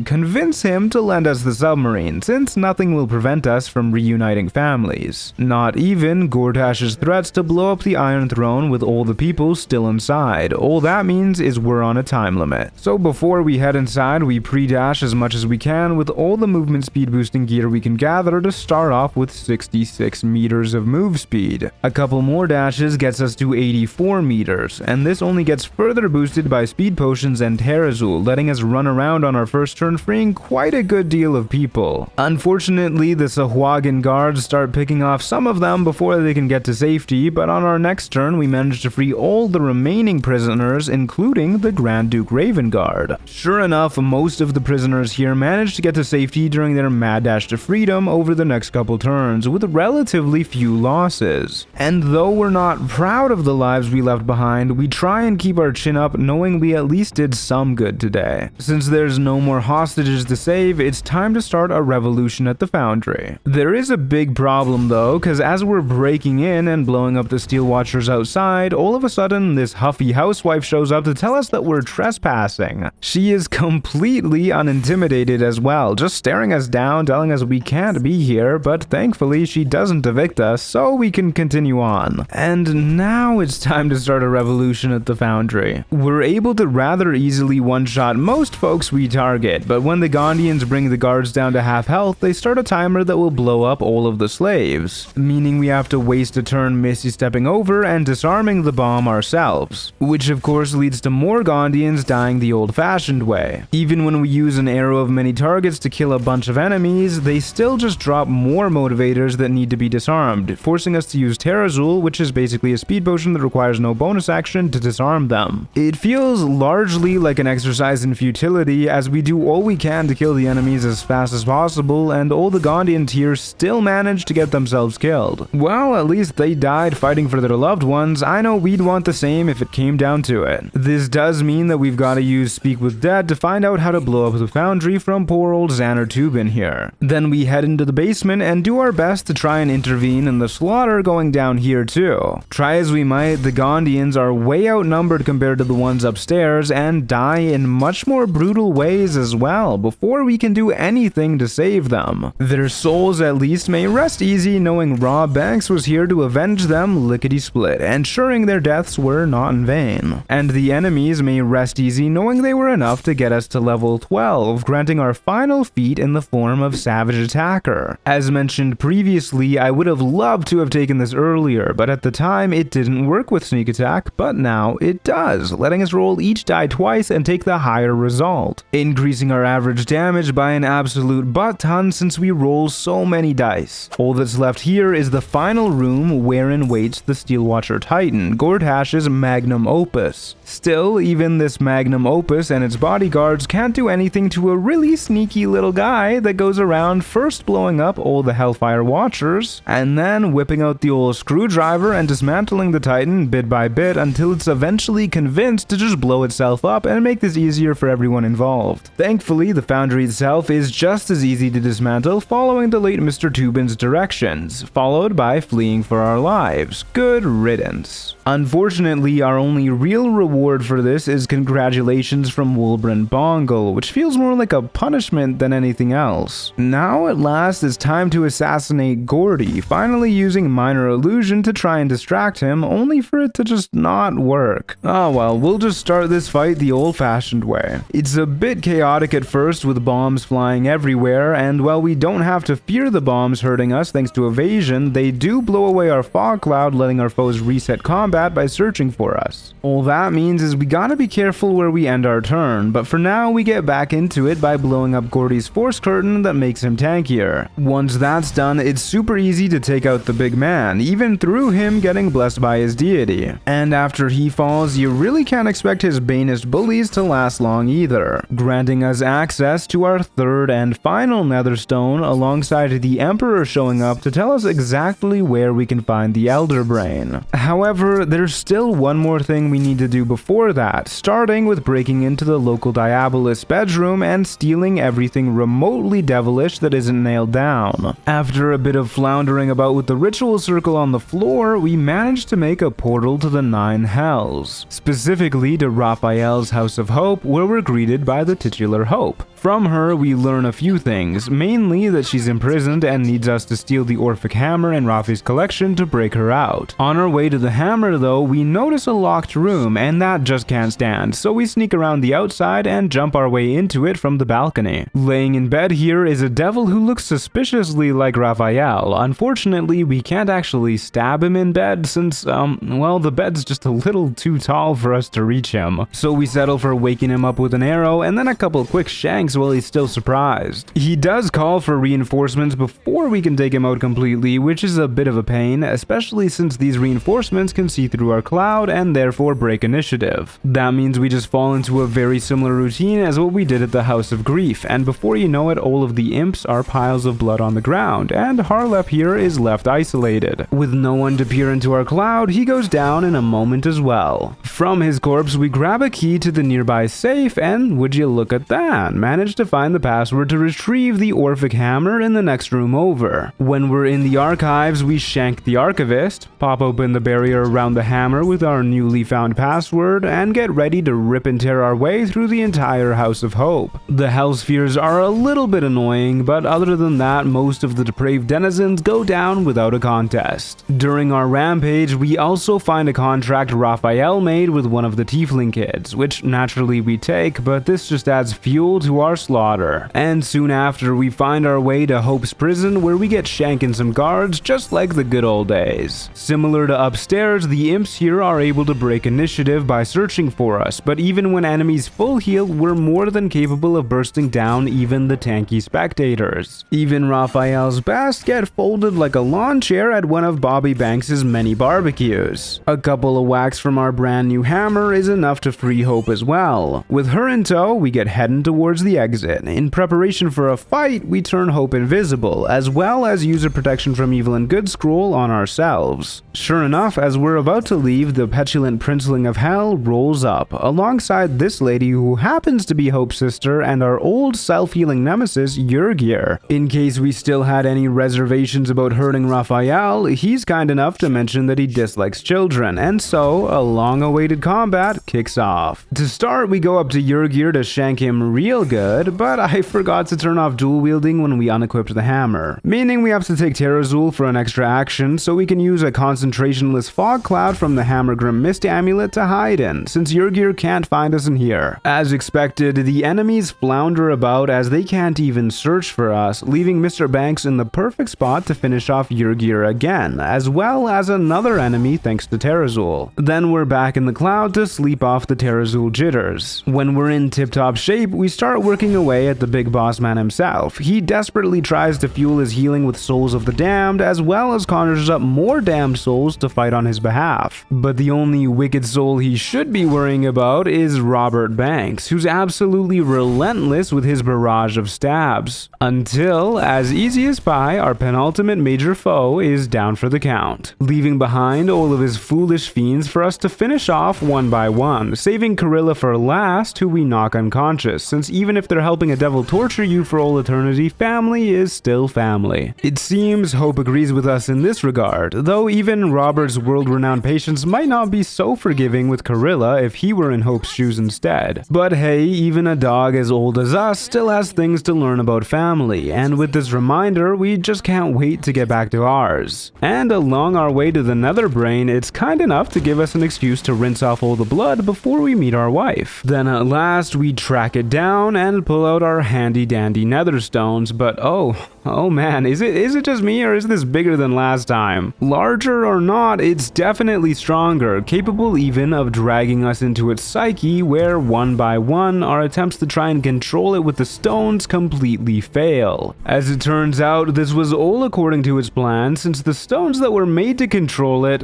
convince him to lend us the submarine, since nothing will prevent us from reuniting families. Not even Gortash's threats to blow up the Iron Throne with all the people still inside. All that means is we're on a time limit. So before we head inside, we pre-dash as much as we can with all the movement speed boosting gear we can gather to start off with 66 meters of move speed. A couple more dashes gets us to 84 meters, and this only gets further boosted by speed potions and Terrazul, letting us run around on our first turn, freeing quite a good deal of people. Unfortunately, the Sahuagin guards start picking off some of them before they can get to safety, but on our next turn we manage to free all the remaining prisoners, including the Grand Duke Raven Guard. Sure enough, most of the prisoners here manage to get to safety during their mad dash to freedom over the next couple turns, with relatively few losses. And though we're not proud of the lives we left behind, we try and keep our chin up knowing we at least did some good today. Since there's no more hostages to save, it's time to start a revolution at the foundry. There is a big problem though, cause as we're breaking in and blowing up the Steel Watchers outside, all of a sudden this huffy housewife shows up to tell us that we're trespassing. She is completely unintimidated as well, just staring us down, telling us we can't be here, but thankfully she doesn't evict us, so we can continue on. And now it's time to start a revolution at the foundry. We're able to rather easily one-shot most folks we target, but when the Gondians bring the guards down to half health, they start a timer that will blow up all of the slaves, meaning we have to waste a turn misty-stepping over and disarming the bomb ourselves, which of course leads to more Gondians dying the old-fashioned way. Even when we use an arrow of many targets to kill a bunch of enemies, they still just drop more motivators that need to be disarmed, forcing us to use Terrazul, which is basically a speed potion that requires no bonus action to disarm them. It feels largely like an exercise in futility, as we do all we can to kill the enemies as fast as possible, and all the Gondians here still manage to get themselves killed. Well, at least they died fighting for their loved ones. I know we'd want the same if it came down to it. This does mean that we've got to use Speak with Dead to find out how to blow up the foundry from poor old Xander Tubin here. Then we head into the basement and do our best to try and intervene in the slaughter going down here too. Try as we might, the Gondians are way outnumbered compared to the ones upstairs and die in much more brutal ways as well before we can do anything to save them. Their souls at least may rest easy knowing Rob Banks was here to avenge them lickety-split, ensuring their deaths were not in vain. And the enemies may rest easy knowing they were enough to get us to level 12, granting our final feat in the form of Savage Attacker. As mentioned previously, I would have loved to have taken this earlier, but at the time it didn't work with Sneak Attack, but now it does, letting us roll each die twice and take the higher result, increasing our average damage by an absolute butt ton since we roll so many dice. All that's left here is the final room wherein waits the Steelwatcher Titan, Gortash's magnum opus. Still, even this magnum opus and its bodyguards can't do anything to a really sneaky little guy that goes around first blowing up all the Hellfire Watchers, and then whipping out the old screwdriver and dismantling the Titan bit by bit until it's eventually convinced to just blow itself up and make this easier for everyone involved. Thankfully, the foundry itself is just as easy to dismantle following the late Mr. Tubin's directions, followed by fleeing for our lives. Good riddance. Unfortunately, our only real reward for this is congratulations from Wulbren Bongle, which feels more like a punishment than anything else. Now at last it's time to assassinate Gordy, finally using Minor Illusion to try and distract him, only for it to just not work. Oh well, we'll just start this fight the old-fashioned way. It's a bit chaotic at first with bombs flying everywhere, and while we don't have to fear the bombs hurting us thanks to evasion, they do blow away our fog cloud, letting our foes reset combat by searching for us. All that means is we gotta be careful where we end our turn, but for now we get back into it by blowing up Gordy's force curtain that makes him tankier. Once that's done, it's super easy to take out the big man, even through him getting blessed by his deity. And after he falls, you really can't expect his Banist bullies to last long either, granting us access to our third and final Netherstone alongside the Emperor showing up to tell us exactly where we can find the Elder Brain. However, there's still one more thing we need to do before that, starting with breaking into the local Diabolus bedroom and stealing everything remotely devilish that isn't nailed down. After a bit of floundering about with the ritual circle on the floor, we managed to make a portal to the 9 Hells, specifically to Raphael's House of Hope, where we're greeted by the titular Hope. From her, we learn a few things, mainly that she's imprisoned and needs us to steal the Orphic Hammer in Rafi's collection to break her out. On our way to the hammer though, we notice a locked room, and that just can't stand, so we sneak around the outside and jump our way into it from the balcony. Laying in bed here is a devil who looks suspiciously like Raphael. Unfortunately, we can't actually stab him in bed since, well, the bed's just a little too tall for us to reach him. So we settle for waking him up with an arrow and then a couple quick shanks while he's still surprised. He does call for reinforcements before we can take him out completely, which is a bit of a pain, especially since these reinforcements can see through our cloud and therefore break initiative. That means we just fall into a very similar routine as what we did at the House of Grief, and before you know it, all of the imps are piles of blood on the ground, and Harlep here is left isolated. With no one to peer into our cloud, he goes down in a moment as well. From his corpse, we grab a key to the nearby safe, and would you look at that, manage to find the password to retrieve the Orphic Hammer in the next room over. When we're in the archives, we shank the archivist, pop open the barrier around the hammer with our newly found password, and get ready to rip and tear our way through the entire House of Hope. The Hellspheres are a little bit annoying, but other than that, most of the depraved denizens go down without a contest. During our rampage, we also find a contract Raphael made with one of the Tiefling kids, which naturally we take, but this just adds fuel to our slaughter. And soon after, we find our way to Hope's prison, where we get shanking some guards just like the good old days. Similar to upstairs, the imps here are able to break initiative by searching for us, but even when enemies full heal, we're more than capable of bursting down even the tanky spectators. Even Raphael's best get folded like a lawn chair at one of Bobby Banks's many barbecues. A couple of whacks from our brand new hammer is enough to free Hope as well. With her in tow, we get heading towards the exit. In preparation for a fight, we turn Hope invisible, as well as use a protection from evil and good scroll on ourselves. Sure enough, as we're about to leave, the petulant princeling of hell rolls up, alongside this lady who happens to be Hope's sister and our old self-healing nemesis, Yurgir. In case we still had any reservations about hurting Raphael, he's kind enough to mention that he dislikes children, and so a long-awaited combat kicks off. To start, we go up to Yurgir to shank him real good, but I forgot to turn off dual wielding when we unequipped the hammer, meaning we have to take Terrazul for an extra action so we can use a concentrationless fog cloud from the Hammergrim Mist Amulet to hide in, since Yurgir can't find us in here. As expected, the enemies flounder about as they can't even search for us, leaving Mr. Banks in the perfect spot to finish off Yurgir again, as well as another enemy thanks to Terrazul. Then we're back in the cloud to sleep off the Terrazul jitters. When we're in tip-top shape, we start working away at the big boss man himself. He desperately tries to fuel his healing with souls of the damned, as well as conjures up more damned souls to fight on his behalf. But the only wicked soul he should be worrying about is Robert Banks, who's absolutely relentless with his barrage of stabs. Until, as easy as pie, our penultimate major foe is down for the count, leaving behind all of his foolish fiends for us to finish off one by one, saving Corilla for last, who we knock unconscious, since even if they're helping a devil torture you for all eternity, family is still family. It seems Hope agrees with us in this regard, though even Robert's world-renowned patience might not be so forgiving with Corilla if he were in Hope's shoes instead. But hey, even a dog as old as us still has things to learn about family, and with this reminder, we just can't wait to get back to ours. And along our way to the Nether Brain, it's kind enough to give us an excuse to rinse off all the blood before we meet our wife. Then at last, we track it down and pull out our handy-dandy nether stones, but oh man, is it just me, or is this bigger than last time? Larger or not, it's definitely stronger, capable even of dragging us into its psyche, where one by one, our attempts to try and control it with the stones completely completely fail. As it turns out, this was all according to his plan, since the stones that were made to control it,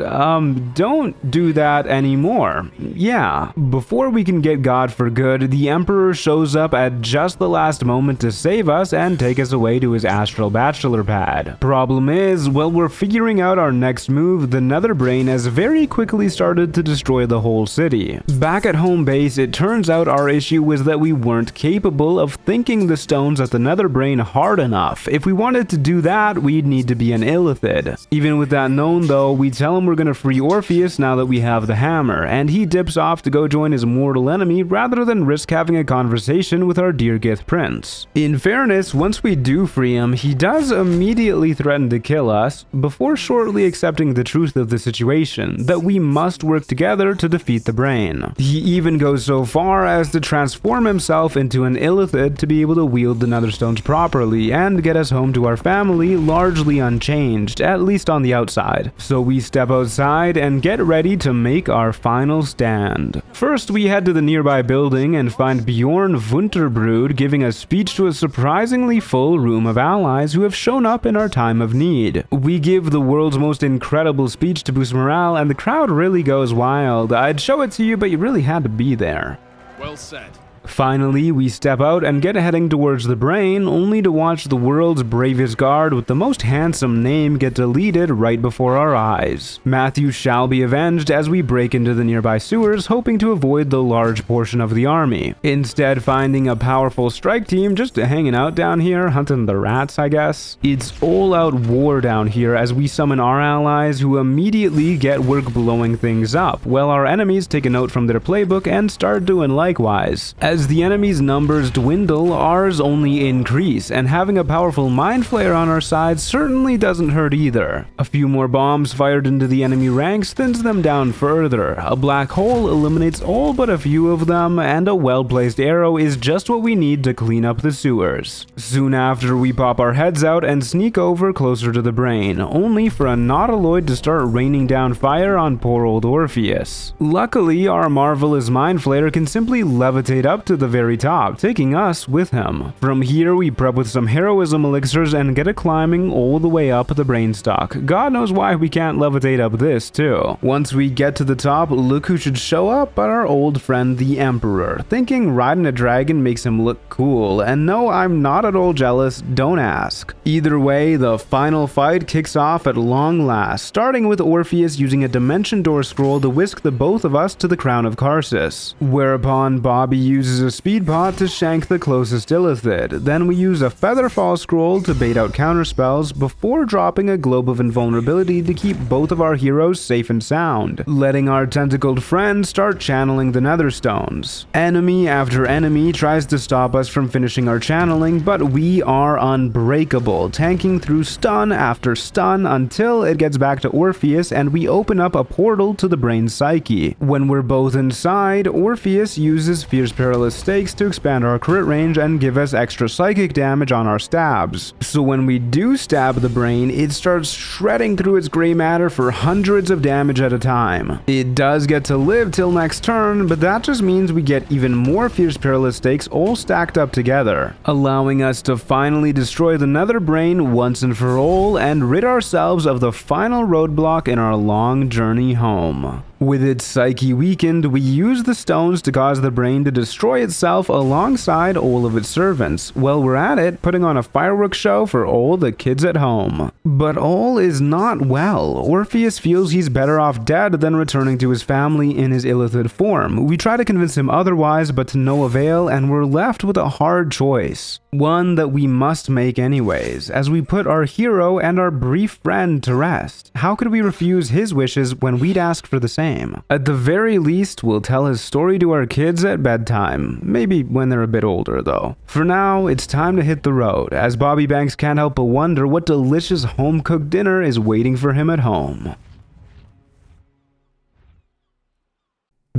don't do that anymore. Yeah, before we can get God for good, the Emperor shows up at just the last moment to save us and take us away to his astral bachelor pad. Problem is, while we're figuring out our next move, the Nether Brain has very quickly started to destroy the whole city. Back at home base, it turns out our issue was that we weren't capable of thinking the stones at the Nether Brain hard enough. If we wanted to do that, we'd need to be an illithid. Even with that known though, we tell him we're gonna free Orpheus now that we have the hammer, and he dips off to go join his mortal enemy rather than risk having a conversation with our dear Gith Prince. In fairness, once we do free him, he does immediately threaten to kill us, before shortly accepting the truth of the situation, that we must work together to defeat the Brain. He even goes so far as to transform himself into an illithid to be able to wield the Netherstones properly and get us home to our family largely unchanged, at least on the outside. So we step outside and get ready to make our final stand. First, we head to the nearby building and find Bjorn Wunterbrood giving a speech to a surprisingly full room of allies who have shown up in our time of need. We give the world's most incredible speech to boost morale, and the crowd really goes wild. I'd show it to you, but you really had to be there. Well said. Finally, we step out and get heading towards the Brain, only to watch the world's bravest guard with the most handsome name get deleted right before our eyes. Matthew shall be avenged as we break into the nearby sewers, hoping to avoid the large portion of the army. Instead, finding a powerful strike team just hanging out down here, hunting the rats, I guess. It's all-out war down here as we summon our allies, who immediately get work blowing things up, while our enemies take a note from their playbook and start doing likewise. As the enemy's numbers dwindle, ours only increase, and having a powerful mind flayer on our side certainly doesn't hurt either. A few more bombs fired into the enemy ranks thins them down further. A black hole eliminates all but a few of them, and a well-placed arrow is just what we need to clean up the sewers. Soon after, we pop our heads out and sneak over closer to the Brain, only for a nautiloid to start raining down fire on poor old Orpheus. Luckily, our marvelous mind flayer can simply levitate up to the very top, taking us with him. From here, we prep with some heroism elixirs and get it climbing all the way up the Brainstalk. God knows why we can't levitate up this too. Once we get to the top, look who should show up but our old friend the Emperor, thinking riding a dragon makes him look cool, and no, I'm not at all jealous, don't ask. Either way, the final fight kicks off at long last, starting with Orpheus using a dimension door scroll to whisk the both of us to the crown of Karsus, whereupon Bobby uses a speed pot to shank the closest illithid. Then we use a featherfall scroll to bait out counterspells before dropping a globe of invulnerability to keep both of our heroes safe and sound, letting our tentacled friend start channeling the Netherstones. Enemy after enemy tries to stop us from finishing our channeling, but we are unbreakable, tanking through stun after stun until it gets back to Orpheus and we open up a portal to the Brain's psyche. When we're both inside, Orpheus uses Fierce Perilous Stakes to expand our crit range and give us extra psychic damage on our stabs. So when we do stab the Brain, it starts shredding through its gray matter for hundreds of damage at a time. It does get to live till next turn, but that just means we get even more Fierce Perilous Stakes all stacked up together, allowing us to finally destroy the Nether Brain once and for all and rid ourselves of the final roadblock in our long journey home. With its psyche weakened, we use the stones to cause the Brain to destroy itself alongside all of its servants. While we're at it, putting on a fireworks show for all the kids at home. But all is not well. Orpheus feels he's better off dead than returning to his family in his illithid form. We try to convince him otherwise, but to no avail, and we're left with a hard choice. One that we must make anyways, as we put our hero and our brief friend to rest. How could we refuse his wishes when we'd ask for the same? At the very least, we'll tell his story to our kids at bedtime. Maybe when they're a bit older, though. For now, it's time to hit the road, as Bobby Banks can't help but wonder what delicious home-cooked dinner is waiting for him at home.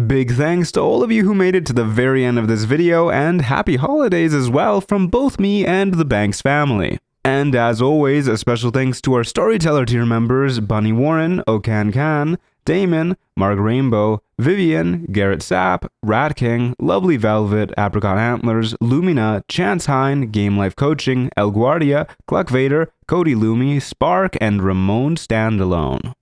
Big thanks to all of you who made it to the very end of this video, and happy holidays as well from both me and the Banks family. And as always, a special thanks to our Storyteller tier members, Bunny Warren, Okan Khan, Damon, Mark Rainbow, Vivian, Garrett Sapp, Rat King, Lovely Velvet, Apricot Antlers, Lumina, Chance Hine, Game Life Coaching, El Guardia, Cluck Vader, Cody Lumi, Spark, and Ramon Standalone.